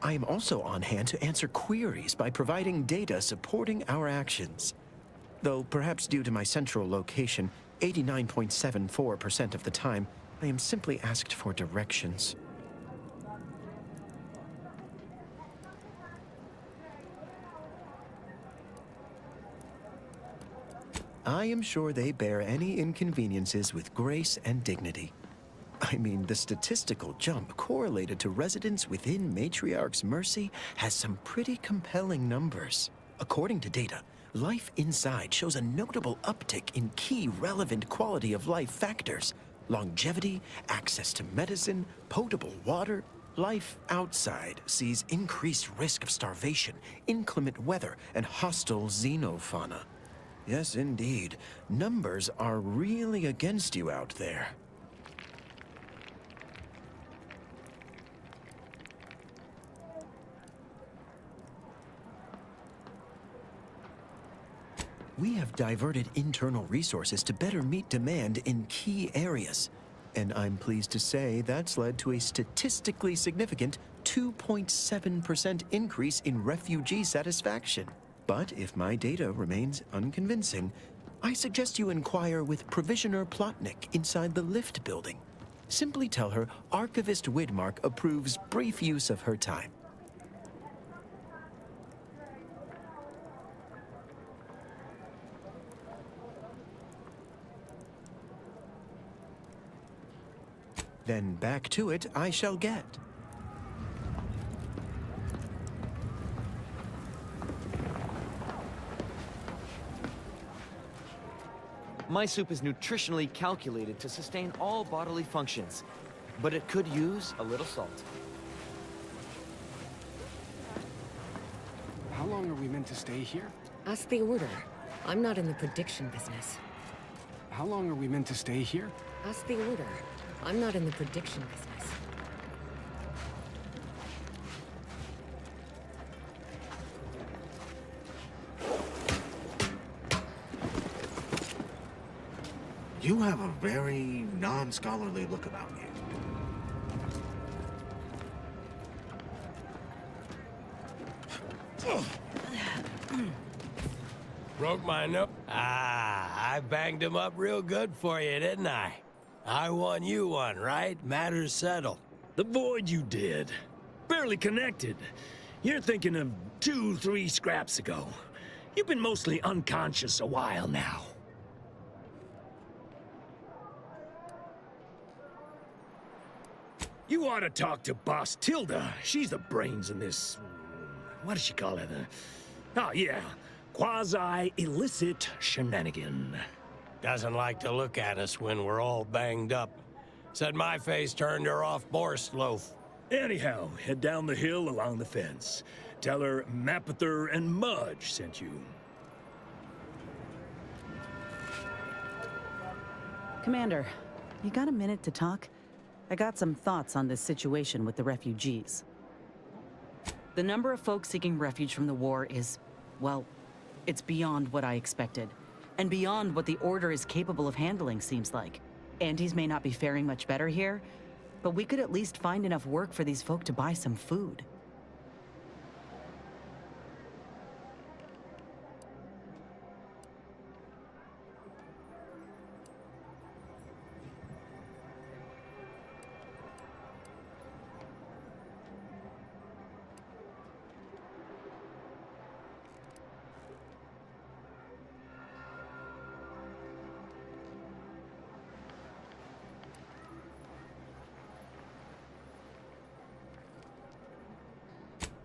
I am also on hand to answer queries by providing data supporting our actions. Though perhaps due to my central location, 89.74% of the time, I am simply asked for directions. I am sure they bear any inconveniences with grace and dignity. I mean, the statistical jump correlated to residents within Matriarch's Mercy has some pretty compelling numbers. According to data, life inside shows a notable uptick in key relevant quality of life factors. Longevity, access to medicine, potable water. Life outside sees increased risk of starvation, inclement weather, and hostile xenofauna. Yes, indeed. Numbers are really against you out there. We have diverted internal resources to better meet demand in key areas. And I'm pleased to say that's led to a statistically significant 2.7% increase in refugee satisfaction. But if my data remains unconvincing, I suggest you inquire with Provisioner Plotnik inside the lift building. Simply tell her Archivist Widmark approves brief use of her time. Then back to it I shall get. My soup is nutritionally calculated to sustain all bodily functions, but it could use a little salt. How long are we meant to stay here? Ask the Order. I'm not in the prediction business. How long are we meant to stay here? Ask the Order. I'm not in the prediction business. You have a very non-scholarly look about you. Broke my nose. I banged him up real good for you, didn't I? I won you one, right? Matters settled. The void you did. Barely connected. You're thinking of 2-3 scraps ago. You've been mostly unconscious a while now. You ought to talk to Boss Tilda. She's the brains in this... What does she call it? Oh, yeah. Quasi-illicit shenanigan. Doesn't like to look at us when we're all banged up. Said my face turned her off Borstloaf. Anyhow, head down the hill along the fence. Tell her Mapother and Mudge sent you. Commander, you got a minute to talk? I got some thoughts on this situation with the refugees. The number of folks seeking refuge from the war is, well, it's beyond what I expected. And beyond what the Order is capable of handling, seems like. Andes may not be faring much better here, but we could at least find enough work for these folk to buy some food.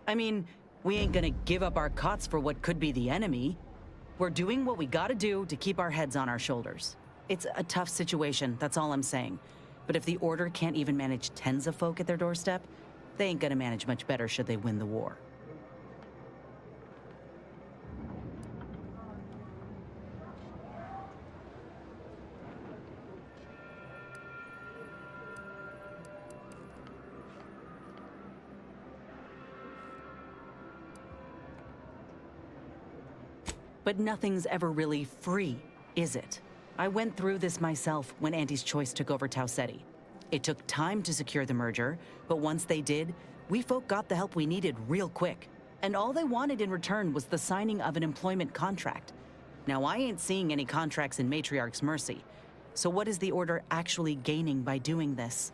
I mean, we ain't gonna give up our cots for what could be the enemy. We're doing what we gotta do to keep our heads on our shoulders. It's a tough situation, that's all I'm saying. But if the Order can't even manage tens of folk at their doorstep, they ain't gonna manage much better should they win the war. But nothing's ever really free, is it? I went through this myself when Auntie's Choice took over Tau Ceti. It took time to secure the merger, but once they did, we folk got the help we needed real quick. And all they wanted in return was the signing of an employment contract. Now, I ain't seeing any contracts in Matriarch's Mercy. So what is the Order actually gaining by doing this?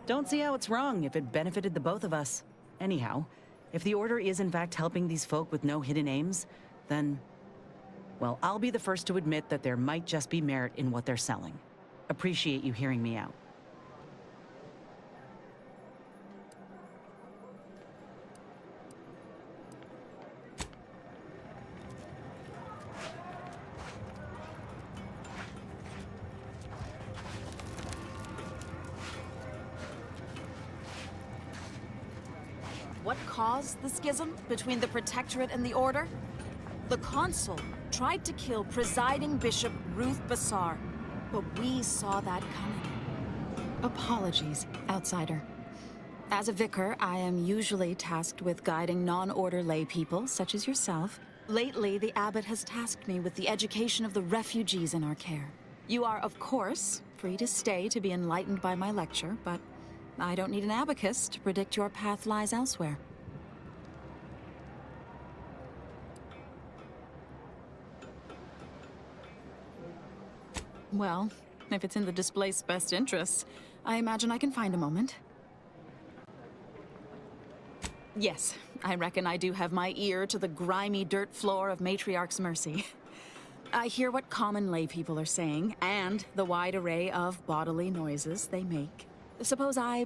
Don't see how it's wrong if it benefited the both of us. Anyhow, if the Order is in fact helping these folk with no hidden aims, then... well, I'll be the first to admit that there might just be merit in what they're selling. Appreciate you hearing me out. What caused the schism between the Protectorate and the Order? The Consul tried to kill presiding Bishop Ruth Bassar, but we saw that coming. Apologies, outsider. As a vicar, I am usually tasked with guiding non-Order lay people, such as yourself. Lately, the abbot has tasked me with the education of the refugees in our care. You are, of course, free to stay to be enlightened by my lecture, but I don't need an abacus to predict your path lies elsewhere. Well, if it's in the displaced's best interests, I imagine I can find a moment. Yes, I reckon I do have my ear to the grimy dirt floor of Matriarch's Mercy. I hear what common laypeople are saying, and the wide array of bodily noises they make. Suppose I,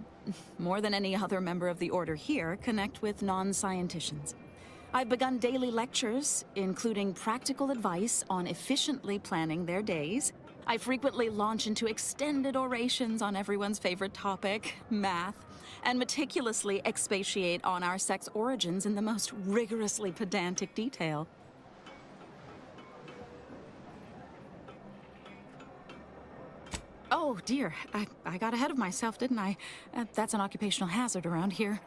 more than any other member of the Order here, connect with non-scienticians. I've begun daily lectures, including practical advice on efficiently planning their days. I frequently launch into extended orations on everyone's favorite topic, math, and meticulously expatiate on our sex origins in the most rigorously pedantic detail. Oh, dear. I got ahead of myself, didn't I? That's an occupational hazard around here.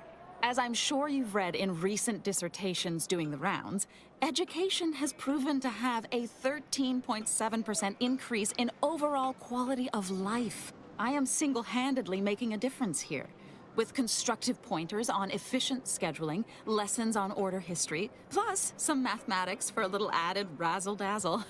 As I'm sure you've read in recent dissertations doing the rounds, education has proven to have a 13.7% increase in overall quality of life. I am single-handedly making a difference here, with constructive pointers on efficient scheduling, lessons on Order history, plus some mathematics for a little added razzle-dazzle.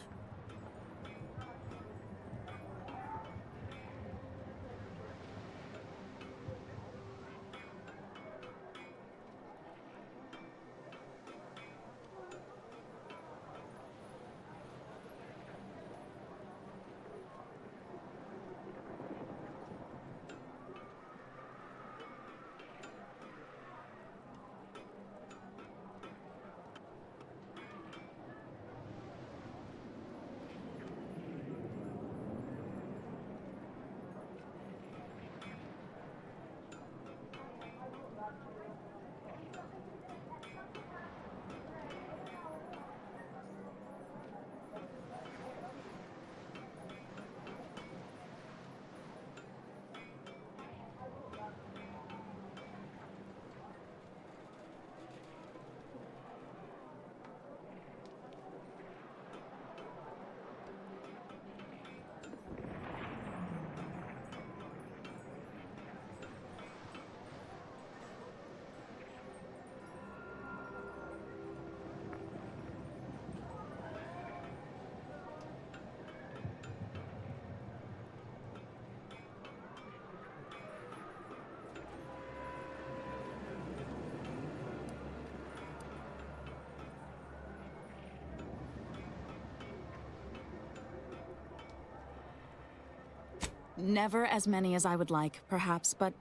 Never as many as I would like, perhaps, but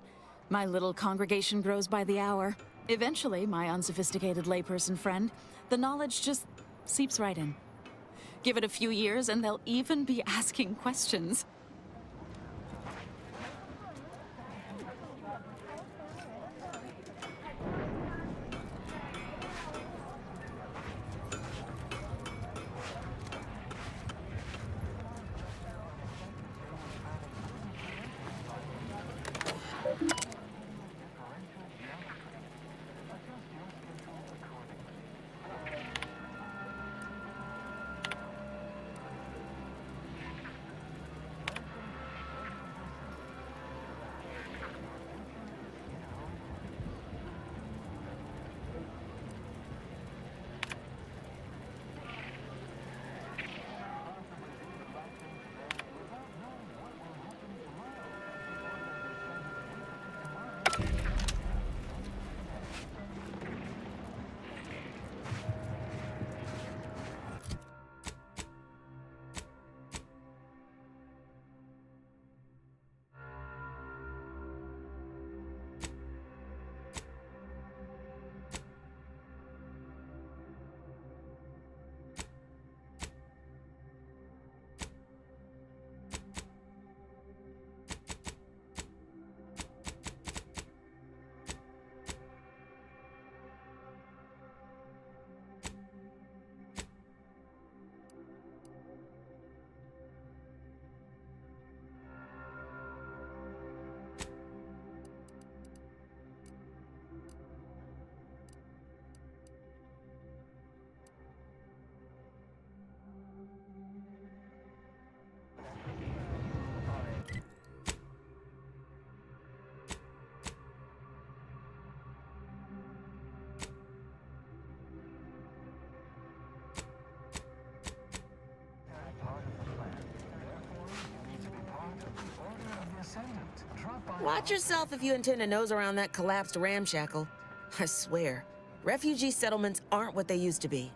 my little congregation grows by the hour. Eventually, my unsophisticated layperson friend, the knowledge just seeps right in. Give it a few years and they'll even be asking questions. Watch yourself if you intend to nose around that collapsed ramshackle. I swear, refugee settlements aren't what they used to be.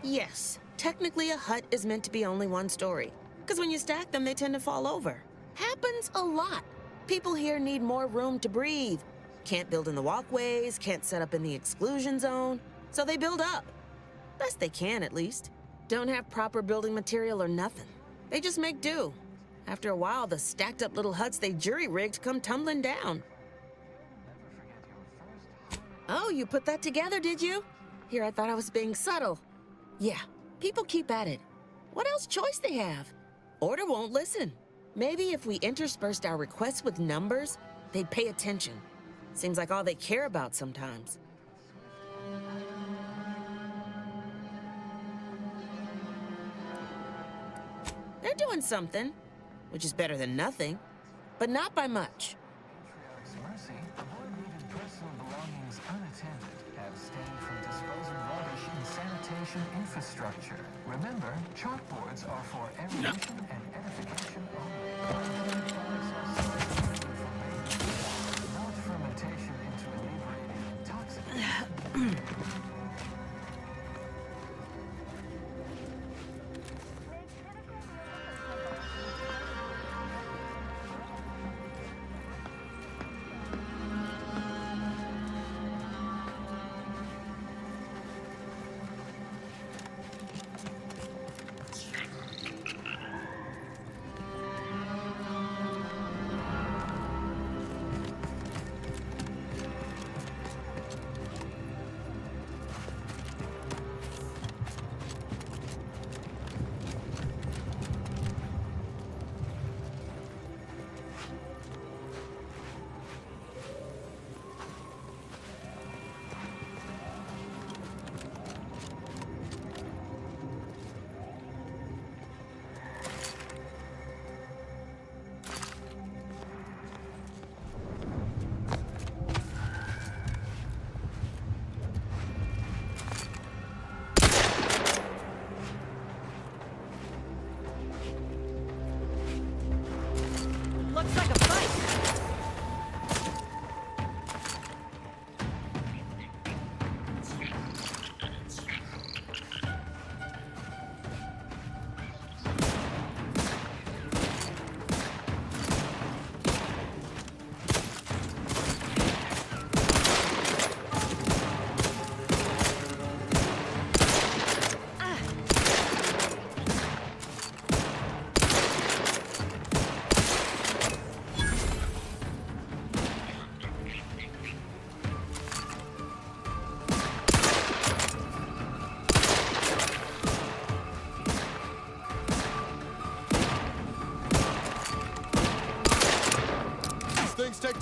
Yes, technically a hut is meant to be only one story. Because when you stack them, they tend to fall over. Happens a lot. People here need more room to breathe. Can't build in the walkways, can't set up in the exclusion zone. So they build up. Best they can, at least. Don't have proper building material or nothing. They just make do. After a while, the stacked up little huts they jury-rigged come tumbling down. Oh, you put that together, did you? Here, I thought I was being subtle. Yeah, people keep at it. What else choice they have? Order won't listen. Maybe if we interspersed our requests with numbers, they'd pay attention. Seems like all they care about sometimes. They're doing something, which is better than nothing, but not by much. Mercy, avoid leaving personal belongings unattended. Abstain from disposing rubbish in sanitation infrastructure. Remember, chalkboards are for erudition and edification only. Not fermentation into inebriating intoxicants.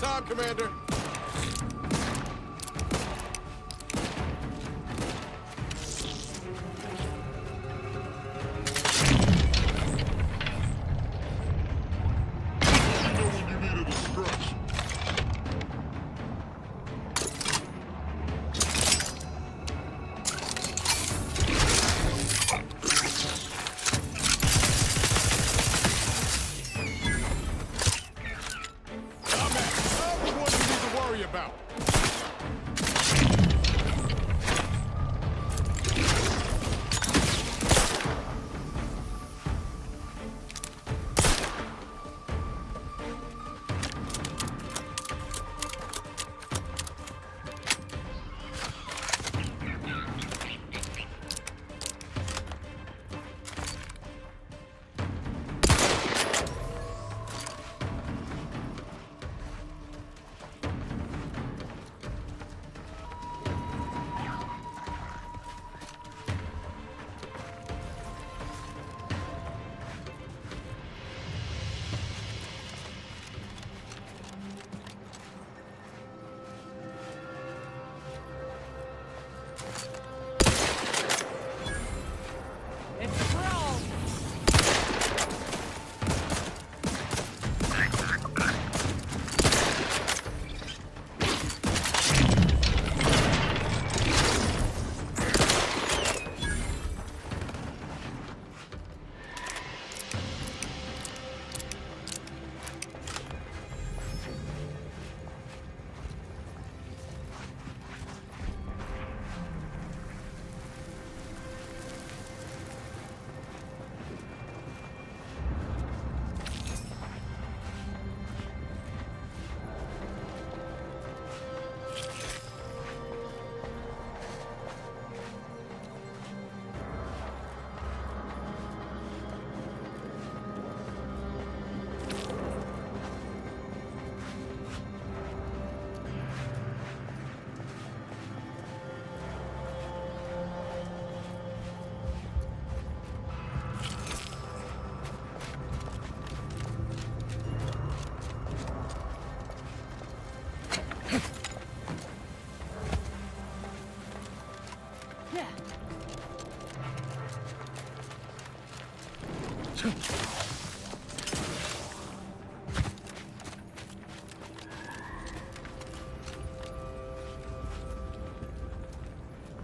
time, Commander.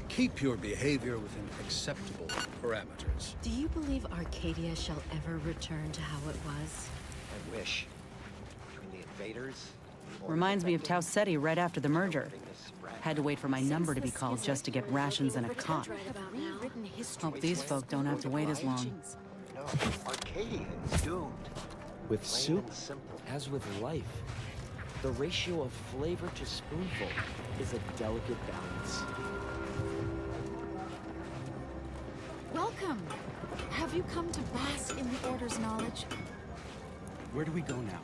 Keep your behavior within acceptable parameters. Do you believe Arcadia shall ever return to how it was? I wish. Between the invaders... Reminds me of Tau Ceti right after the merger. Had to wait for my number to be called just to get rations and a cot. Hope these folk don't have to wait as long. No, Arcadia is doomed. With soup, as with life, the ratio of flavor to spoonful is a delicate balance. Welcome. Have you come to bask in the Order's knowledge? Where do we go now?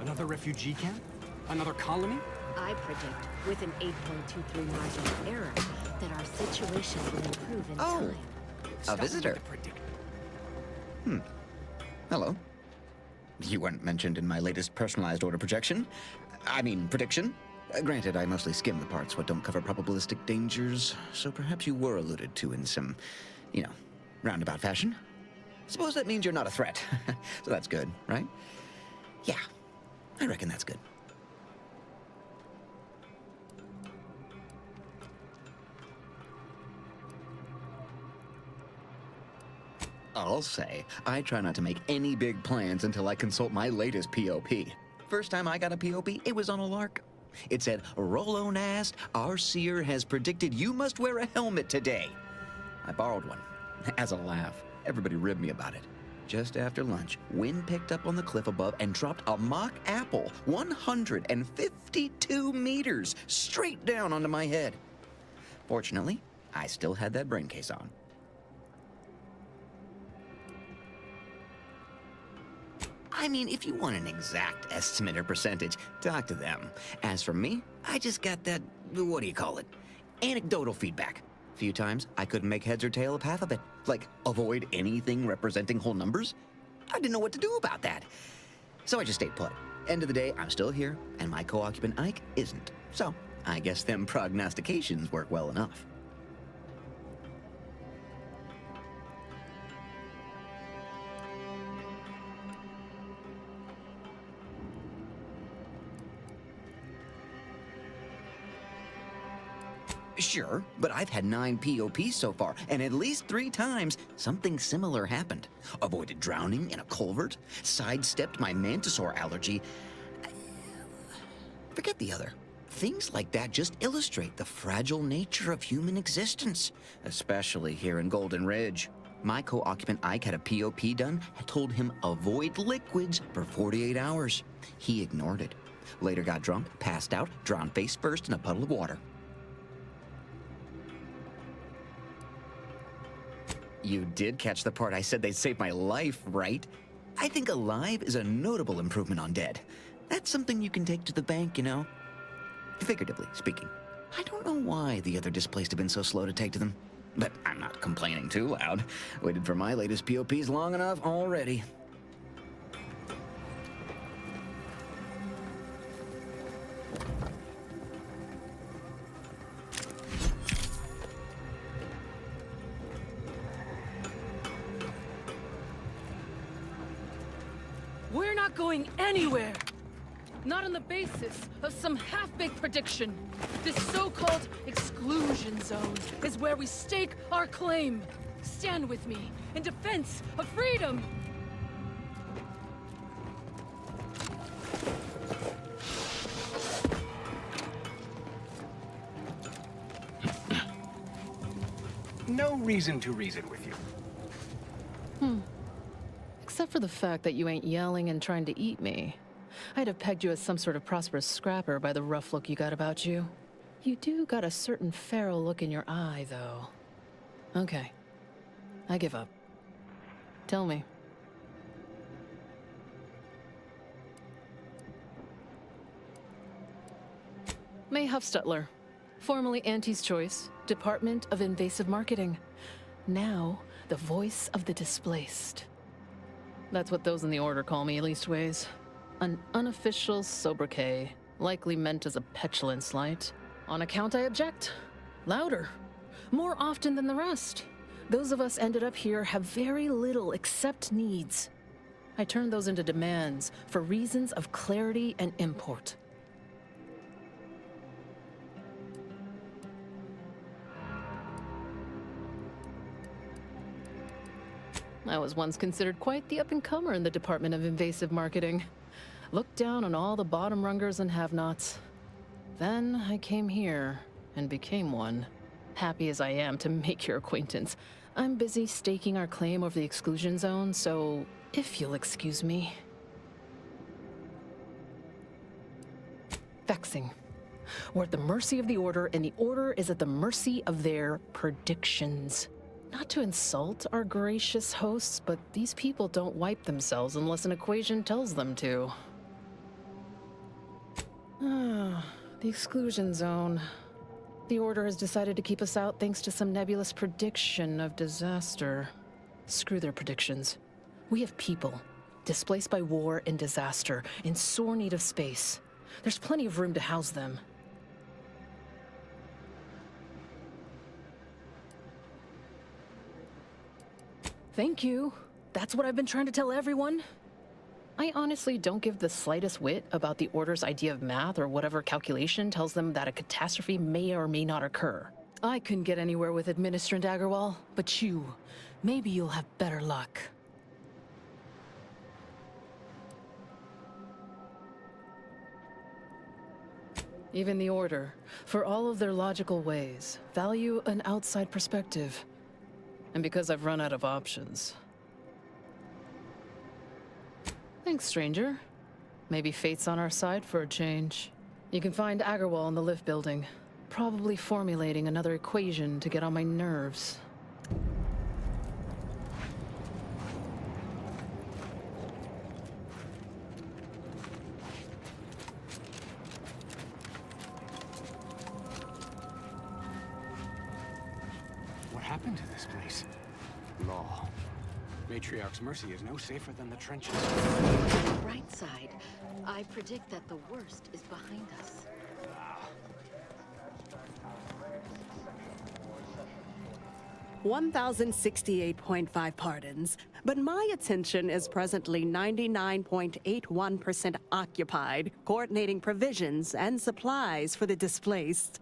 Another refugee camp? Another colony? I predict, with an 8.23 margin of error, that our situation will improve in time. A visitor. Hello. You weren't mentioned in my latest personalized order projection. I mean, prediction. Granted, I mostly skim the parts what don't cover probabilistic dangers, so perhaps you were alluded to in some, roundabout fashion. Suppose that means you're not a threat. So that's good, right? Yeah, I reckon that's good. I'll say, I try not to make any big plans until I consult my latest POP. First time I got a POP, it was on a lark. It said, Rolo Nast, our seer has predicted you must wear a helmet today. I borrowed one, as a laugh. Everybody ribbed me about it. Just after lunch, wind picked up on the cliff above and dropped a mock apple 152 meters straight down onto my head. Fortunately, I still had that brain case on. I mean, if you want an exact estimate or percentage, talk to them. As for me, I just got that, what do you call it? Anecdotal feedback. A few times, I couldn't make heads or tail of half of it. Like, avoid anything representing whole numbers? I didn't know what to do about that. So I just stayed put. End of the day, I'm still here, and my co-occupant Ike isn't. So, I guess them prognostications work well enough. Sure, but I've had 9 POPs so far, and at least 3 times something similar happened. Avoided drowning in a culvert, sidestepped my mantisaur allergy. Forget the other. Things like that just illustrate the fragile nature of human existence, especially here in Golden Ridge. My co-occupant Ike had a POP done. I told him avoid liquids for 48 hours. He ignored it. Later got drunk, passed out, drowned face first in a puddle of water. You did catch the part I said they'd save my life, right? I think alive is a notable improvement on dead. That's something you can take to the bank, you know? Figuratively speaking. I don't know why the other displaced have been so slow to take to them. But I'm not complaining too loud. Waited for my latest POPs long enough already. We're not going anywhere! Not on the basis of some half-baked prediction. This so-called exclusion zone is where we stake our claim. Stand with me in defense of freedom! No reason to reason with you. Except for the fact that you ain't yelling and trying to eat me. I'd have pegged you as some sort of prosperous scrapper by the rough look you got about you. You do got a certain feral look in your eye, though. Okay. I give up. Tell me. May Huffstutler, formerly Auntie's Choice, Department of Invasive Marketing. Now, the voice of the displaced. That's what those in the Order call me, leastways. An unofficial sobriquet, likely meant as a petulant slight. On account I object. Louder. More often than the rest. Those of us ended up here have very little except needs. I turn those into demands for reasons of clarity and import. I was once considered quite the up-and-comer in the Department of Invasive Marketing. Looked down on all the bottom-rungers and have-nots. Then I came here and became one. Happy as I am to make your acquaintance, I'm busy staking our claim over the exclusion zone, so if you'll excuse me. Vexing. We're at the mercy of the Order, and the Order is at the mercy of their predictions. Not to insult our gracious hosts, but these people don't wipe themselves unless an equation tells them to. The exclusion zone. The Order has decided to keep us out thanks to some nebulous prediction of disaster. Screw their predictions. We have people, displaced by war and disaster, in sore need of space. There's plenty of room to house them. Thank you. That's what I've been trying to tell everyone. I honestly don't give the slightest whit about the Order's idea of math or whatever calculation tells them that a catastrophe may or may not occur. I couldn't get anywhere with Administrant Agarwal, but you, maybe you'll have better luck. Even the Order, for all of their logical ways, value an outside perspective. And because I've run out of options. Thanks, stranger. Maybe fate's on our side for a change. You can find Agarwal in the lift building, probably formulating another equation to get on my nerves. What happened to this place? Law. Matriarch's Mercy is no safer than the trenches. Right side. I predict that the worst is behind us. 1,068.5 pardons, but my attention is presently 99.81% occupied, coordinating provisions and supplies for the displaced.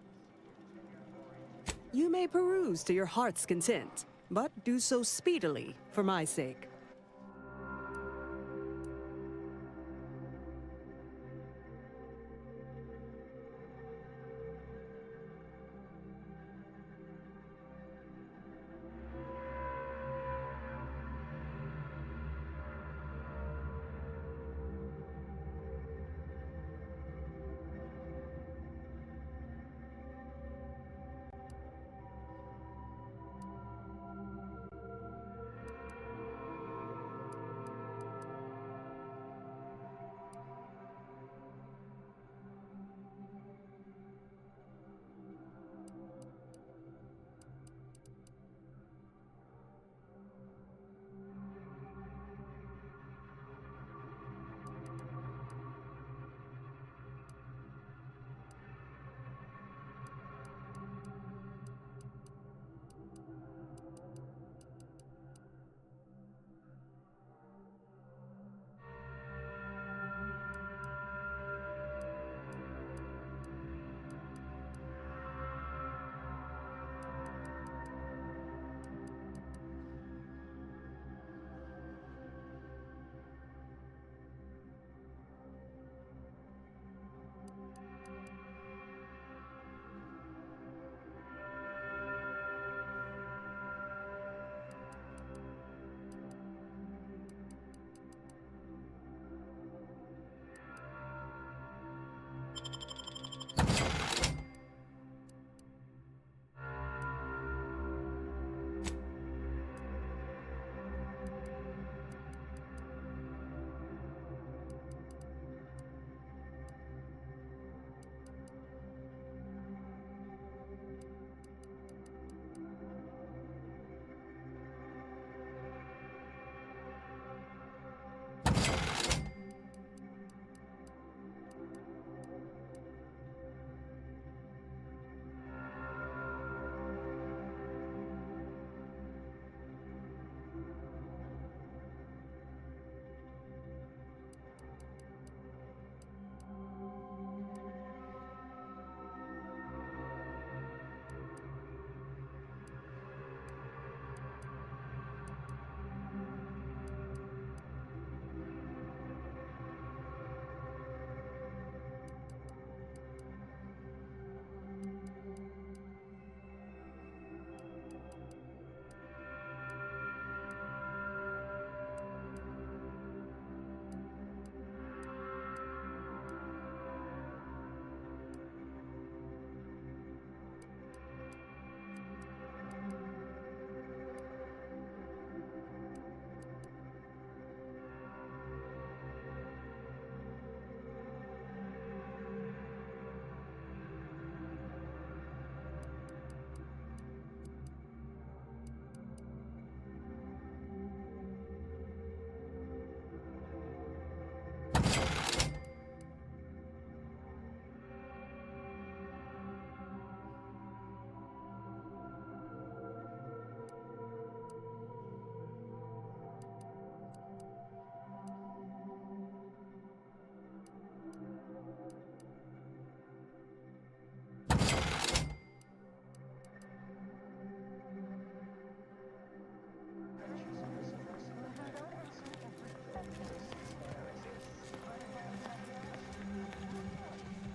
You may peruse to your heart's content, but do so speedily for my sake.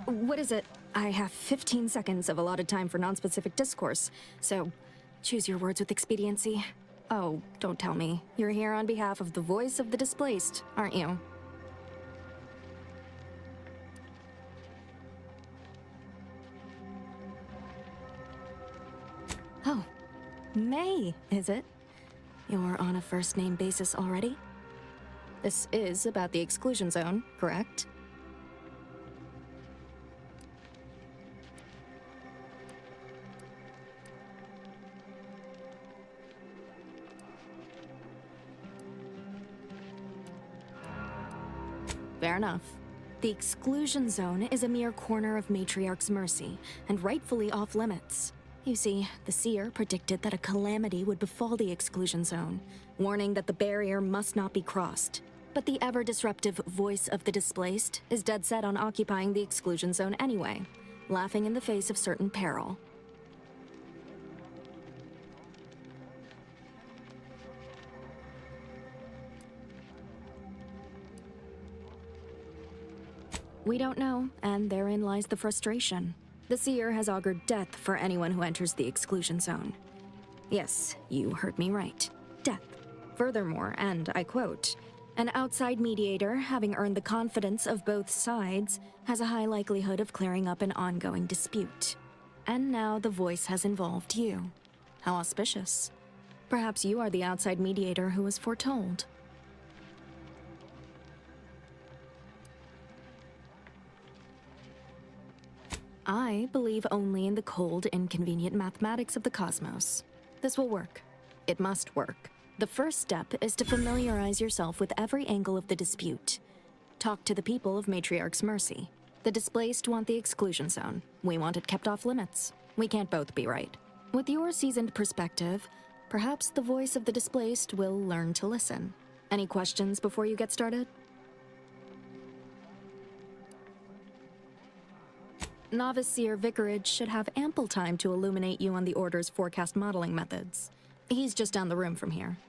What is it? I have 15 seconds of allotted time for non-specific discourse, so choose your words with expediency. Oh, don't tell me. You're here on behalf of the voice of the displaced, aren't you? Oh, May, is it? You're on a first-name basis already? This is about the exclusion zone, correct? Fair enough. The exclusion zone is a mere corner of Matriarch's mercy, and rightfully off limits. You see, the seer predicted that a calamity would befall the exclusion zone, warning that the barrier must not be crossed. But the ever-disruptive voice of the displaced is dead set on occupying the exclusion zone anyway, laughing in the face of certain peril. We don't know, and therein lies the frustration. The seer has augured death for anyone who enters the exclusion zone. Yes, you heard me right. Death. Furthermore, and I quote, "An outside mediator, having earned the confidence of both sides, has a high likelihood of clearing up an ongoing dispute." And now the voice has involved you. How auspicious. Perhaps you are the outside mediator who was foretold. I believe only in the cold, inconvenient mathematics of the cosmos. This will work. It must work. The first step is to familiarize yourself with every angle of the dispute. Talk to the people of Matriarch's mercy. The displaced want the exclusion zone. We want it kept off limits. We can't both be right. With your seasoned perspective, perhaps the voice of the displaced will learn to listen. Any questions before you get started? Novice Seer Vicarage should have ample time to illuminate you on the Order's forecast modeling methods. He's just down the room from here.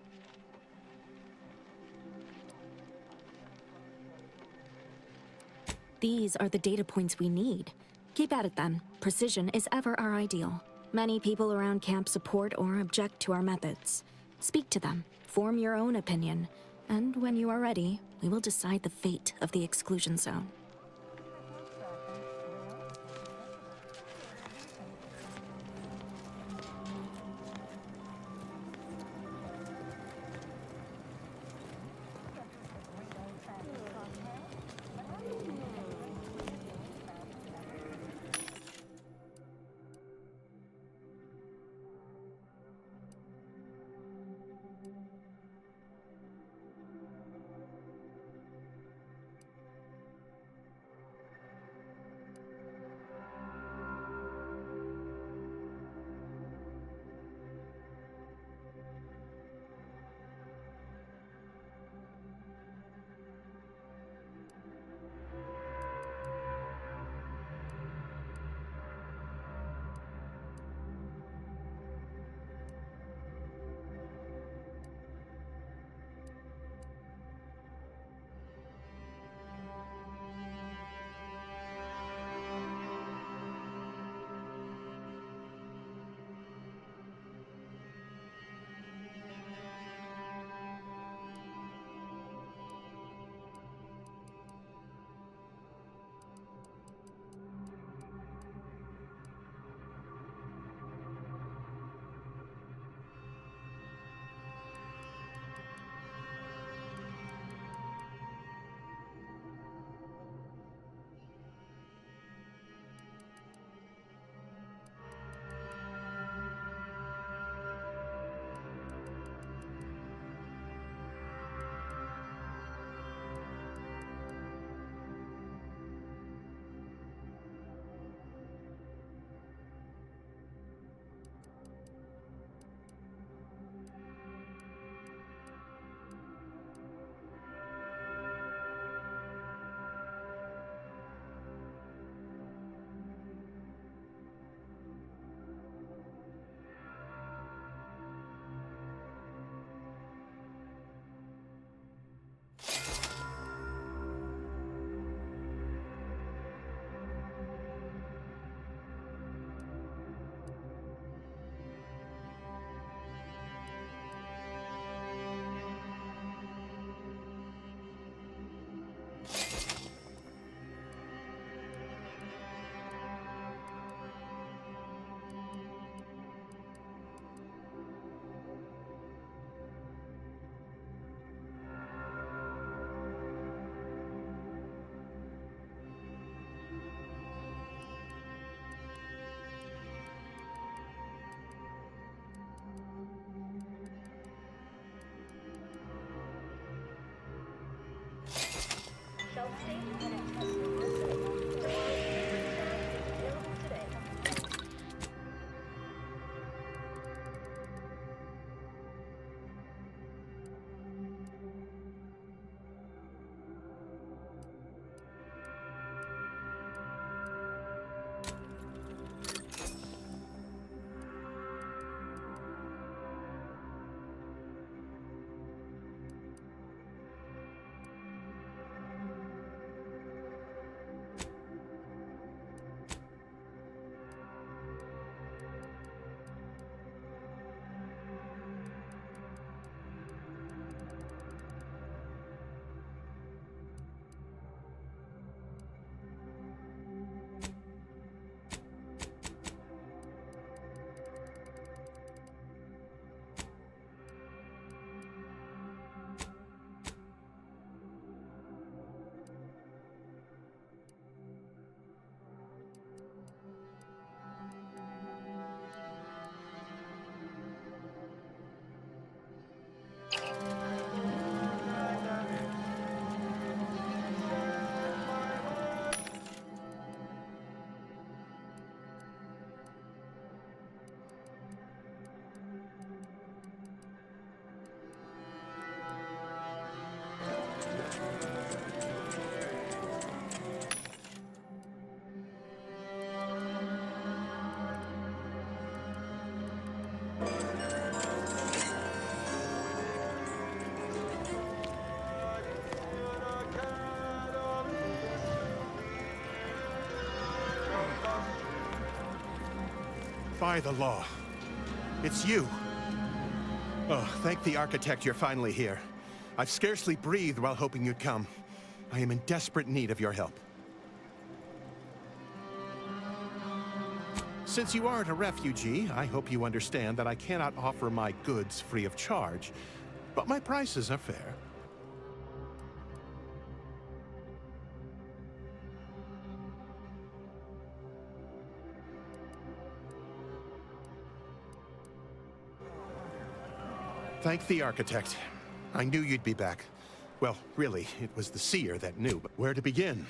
These are the data points we need. Keep at it then. Precision is ever our ideal. Many people around camp support or object to our methods. Speak to them, form your own opinion, and when you are ready, we will decide the fate of the exclusion zone. By the law. It's you. Oh, thank the architect you're finally here. I've scarcely breathed while hoping you'd come. I am in desperate need of your help. Since you aren't a refugee, I hope you understand that I cannot offer my goods free of charge, but my prices are fair. Thank the architect. I knew you'd be back. Well, really, it was the seer that knew, but where to begin?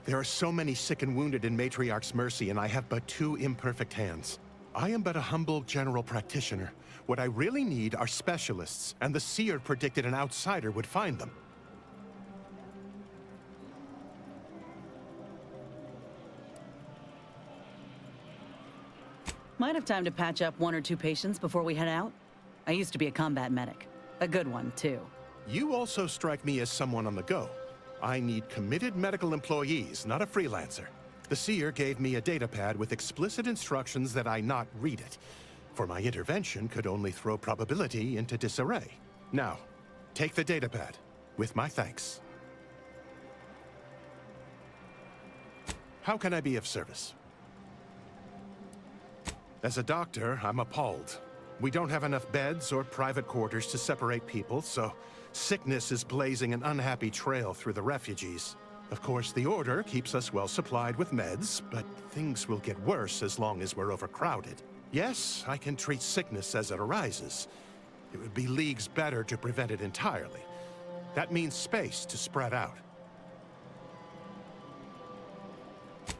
There are so many sick and wounded in Matriarch's Mercy, and I have but 2 imperfect hands. I am but a humble general practitioner. What I really need are specialists, and the seer predicted an outsider would find them. Might have time to patch up 1 or 2 patients before we head out. I used to be a combat medic. A good one, too. You also strike me as someone on the go. I need committed medical employees, not a freelancer. The seer gave me a datapad with explicit instructions that I not read it, for my intervention could only throw probability into disarray. Now, take the datapad, with my thanks. How can I be of service? As a doctor, I'm appalled. We don't have enough beds or private quarters to separate people, so sickness is blazing an unhappy trail through the refugees. Of course, the Order keeps us well supplied with meds, but things will get worse as long as we're overcrowded. Yes, I can treat sickness as it arises. It would be leagues better to prevent it entirely. That means space to spread out.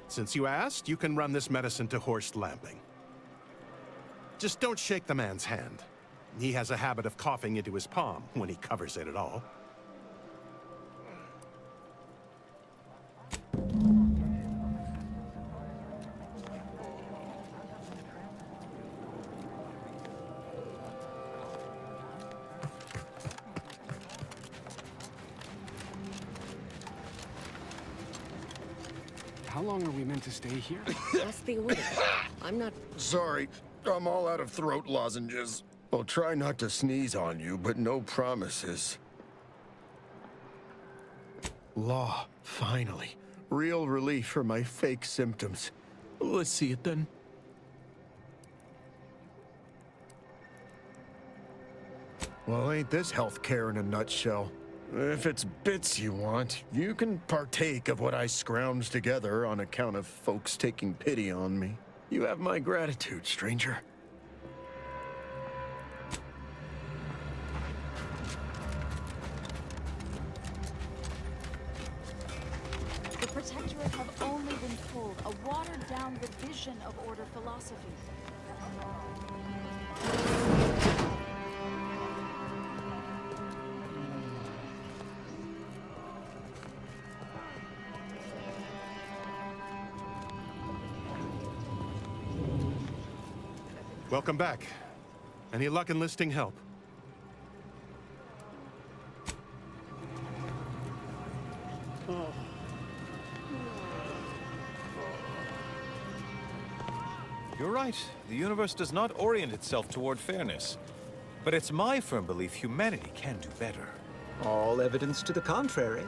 Since you asked, you can run this medicine to Horst Lambing. Just don't shake the man's hand. He has a habit of coughing into his palm when he covers it at all. How long are we meant to stay here? Ask the Order. I'm not... Sorry, I'm all out of throat lozenges. I'll try not to sneeze on you, but no promises. Law, finally. Real relief for my fake symptoms. Let's see it then. Well, ain't this healthcare in a nutshell? If it's bits you want, you can partake of what I scrounged together on account of folks taking pity on me. You have my gratitude, stranger. only been told a watered-down revision of Order philosophy. Welcome back. Any luck enlisting help? You're right. The universe does not orient itself toward fairness. But it's my firm belief humanity can do better. All evidence to the contrary.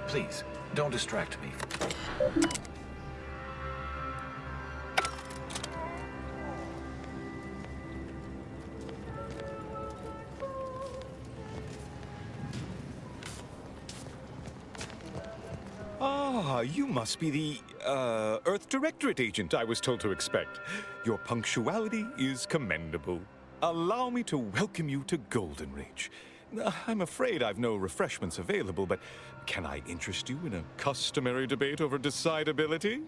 Please, don't distract me. Ah, you must be the, Earth Directorate agent I was told to expect. Your punctuality is commendable. Allow me to welcome you to Golden Ridge. I'm afraid I've no refreshments available, but can I interest you in a customary debate over decidability?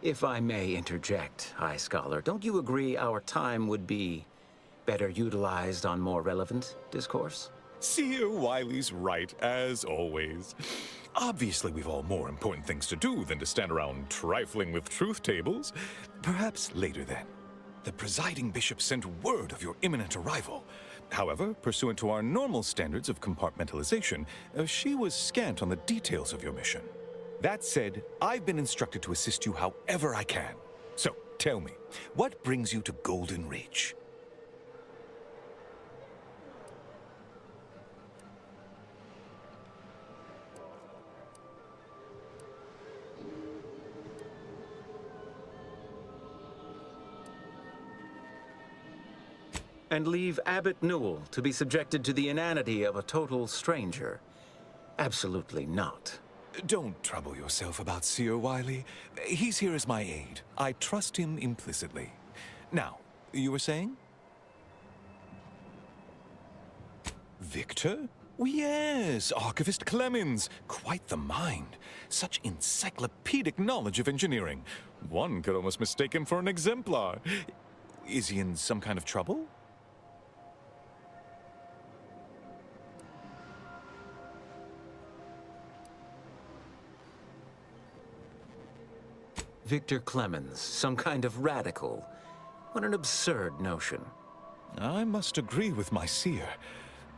If I may interject, High Scholar, don't you agree our time would be better utilized on more relevant discourse? Seer Wiley's right, as always. Obviously, we've all more important things to do than to stand around trifling with truth tables. Perhaps later then. The presiding bishop sent word of your imminent arrival. However, pursuant to our normal standards of compartmentalization, she was scant on the details of your mission. That said, I've been instructed to assist you however I can. So, tell me, what brings you to Golden Ridge? And leave Abbot Newell to be subjected to the inanity of a total stranger? Absolutely not. Don't trouble yourself about Seer Wiley. He's here as my aide. I trust him implicitly. Now, you were saying? Victor? Oh, yes, Archivist Clemens. Quite the mind. Such encyclopedic knowledge of engineering. One could almost mistake him for an exemplar. Is he in some kind of trouble? Victor Clemens, some kind of radical. What an absurd notion. I must agree with my seer.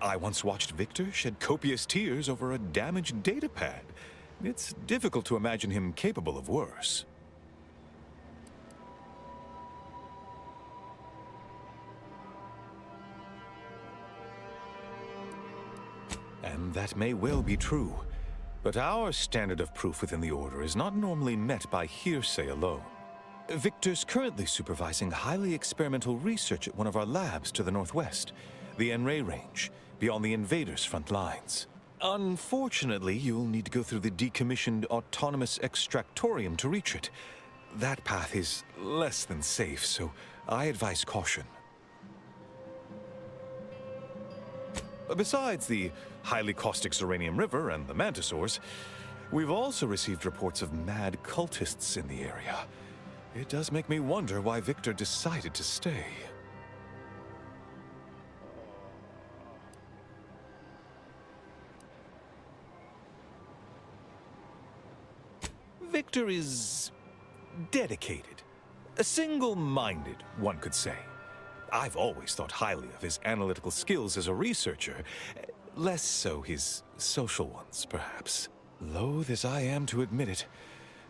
I once watched Victor shed copious tears over a damaged datapad. It's difficult to imagine him capable of worse. And that may well be true. But our standard of proof within the Order is not normally met by hearsay alone. Victor's currently supervising highly experimental research at one of our labs to the northwest, the Enray Range, beyond the invaders' front lines. Unfortunately, you'll need to go through the decommissioned autonomous extractorium to reach it. That path is less than safe, so I advise caution. Besides the highly caustic Zeranium River and the Mantisaurs, we've also received reports of mad cultists in the area. It does make me wonder why Victor decided to stay. Victor is dedicated. Single-minded, one could say. I've always thought highly of his analytical skills as a researcher. Less so his social ones, perhaps. Loath as I am to admit it,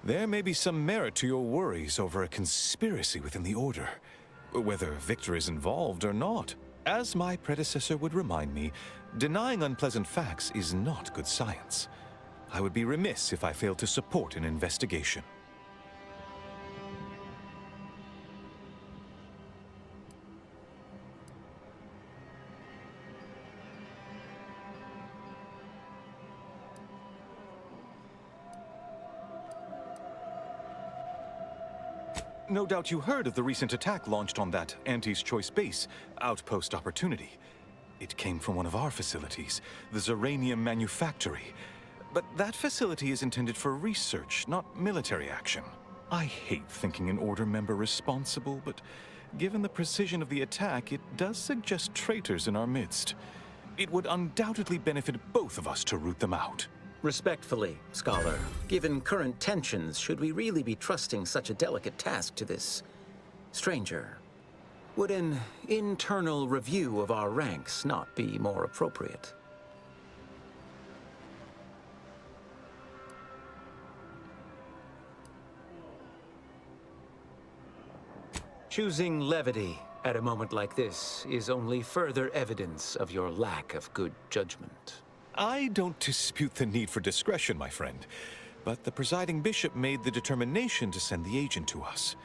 there may be some merit to your worries over a conspiracy within the Order, whether Victor is involved or not. As my predecessor would remind me, denying unpleasant facts is not good science. I would be remiss if I failed to support an investigation. No doubt you heard of the recent attack launched on that Auntie's Choice base, Outpost Opportunity. It came from one of our facilities, the Zeranium Manufactory. But that facility is intended for research, not military action. I hate thinking an Order member responsible, but given the precision of the attack, it does suggest traitors in our midst. It would undoubtedly benefit both of us to root them out. Respectfully, Scholar, given current tensions, should we really be trusting such a delicate task to this stranger? Would an internal review of our ranks not be more appropriate? Choosing levity at a moment like this is only further evidence of your lack of good judgment. I don't dispute the need for discretion, my friend, but the presiding bishop made the determination to send the agent to us.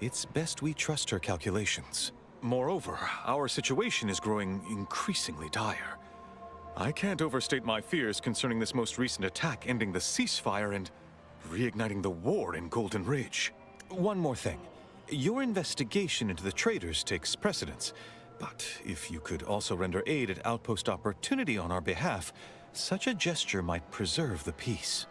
It's best we trust her calculations. Moreover, our situation is growing increasingly dire. I can't overstate my fears concerning this most recent attack ending the ceasefire and reigniting the war in Golden Ridge. One more thing. Your investigation into the traitors takes precedence. But if you could also render aid at Outpost Opportunity on our behalf, such a gesture might preserve the peace.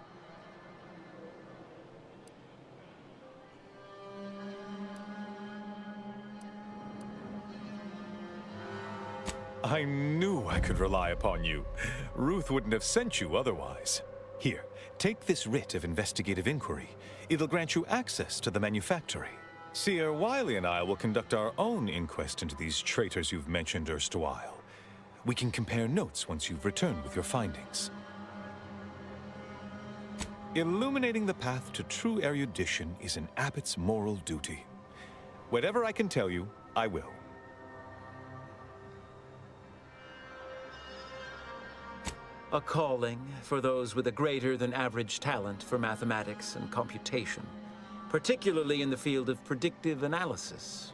I knew I could rely upon you. Ruth wouldn't have sent you otherwise. Here, take this writ of investigative inquiry. It'll grant you access to the manufactory. Seer Wiley and I will conduct our own inquest into these traitors you've mentioned erstwhile. We can compare notes once you've returned with your findings. Illuminating the path to true erudition is an abbot's moral duty. Whatever I can tell you, I will. A calling for those with a greater than average talent for mathematics and computation, particularly in the field of predictive analysis.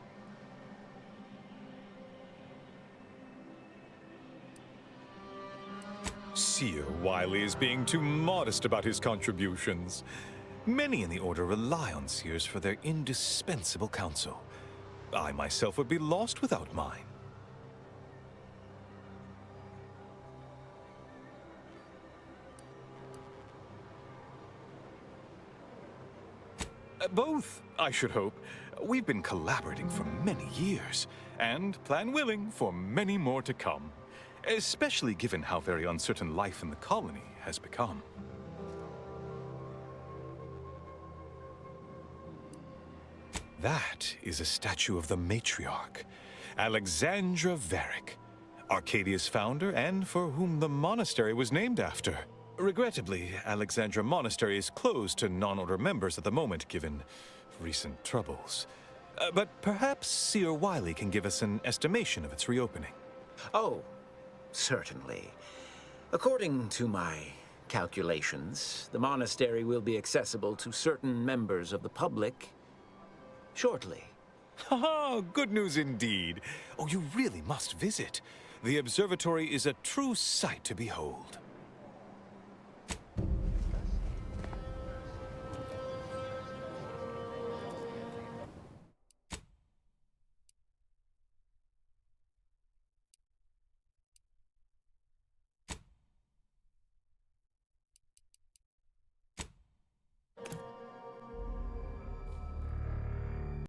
Seer Wiley is being too modest about his contributions. Many in the Order rely on Seers for their indispensable counsel. I myself would be lost without mine. Both, I should hope. We've been collaborating for many years, and, plan willing, for many more to come. Especially given how very uncertain life in the colony has become. That is a statue of the matriarch, Alexandra Varick, Arcadia's founder and for whom the monastery was named after. Regrettably, Alexandra Monastery is closed to non-order members at the moment, given recent troubles. But perhaps Seer Wiley can give us an estimation of its reopening. Oh, certainly. According to my calculations, the monastery will be accessible to certain members of the public shortly. Haha, good news indeed. Oh, you really must visit. The observatory is a true sight to behold.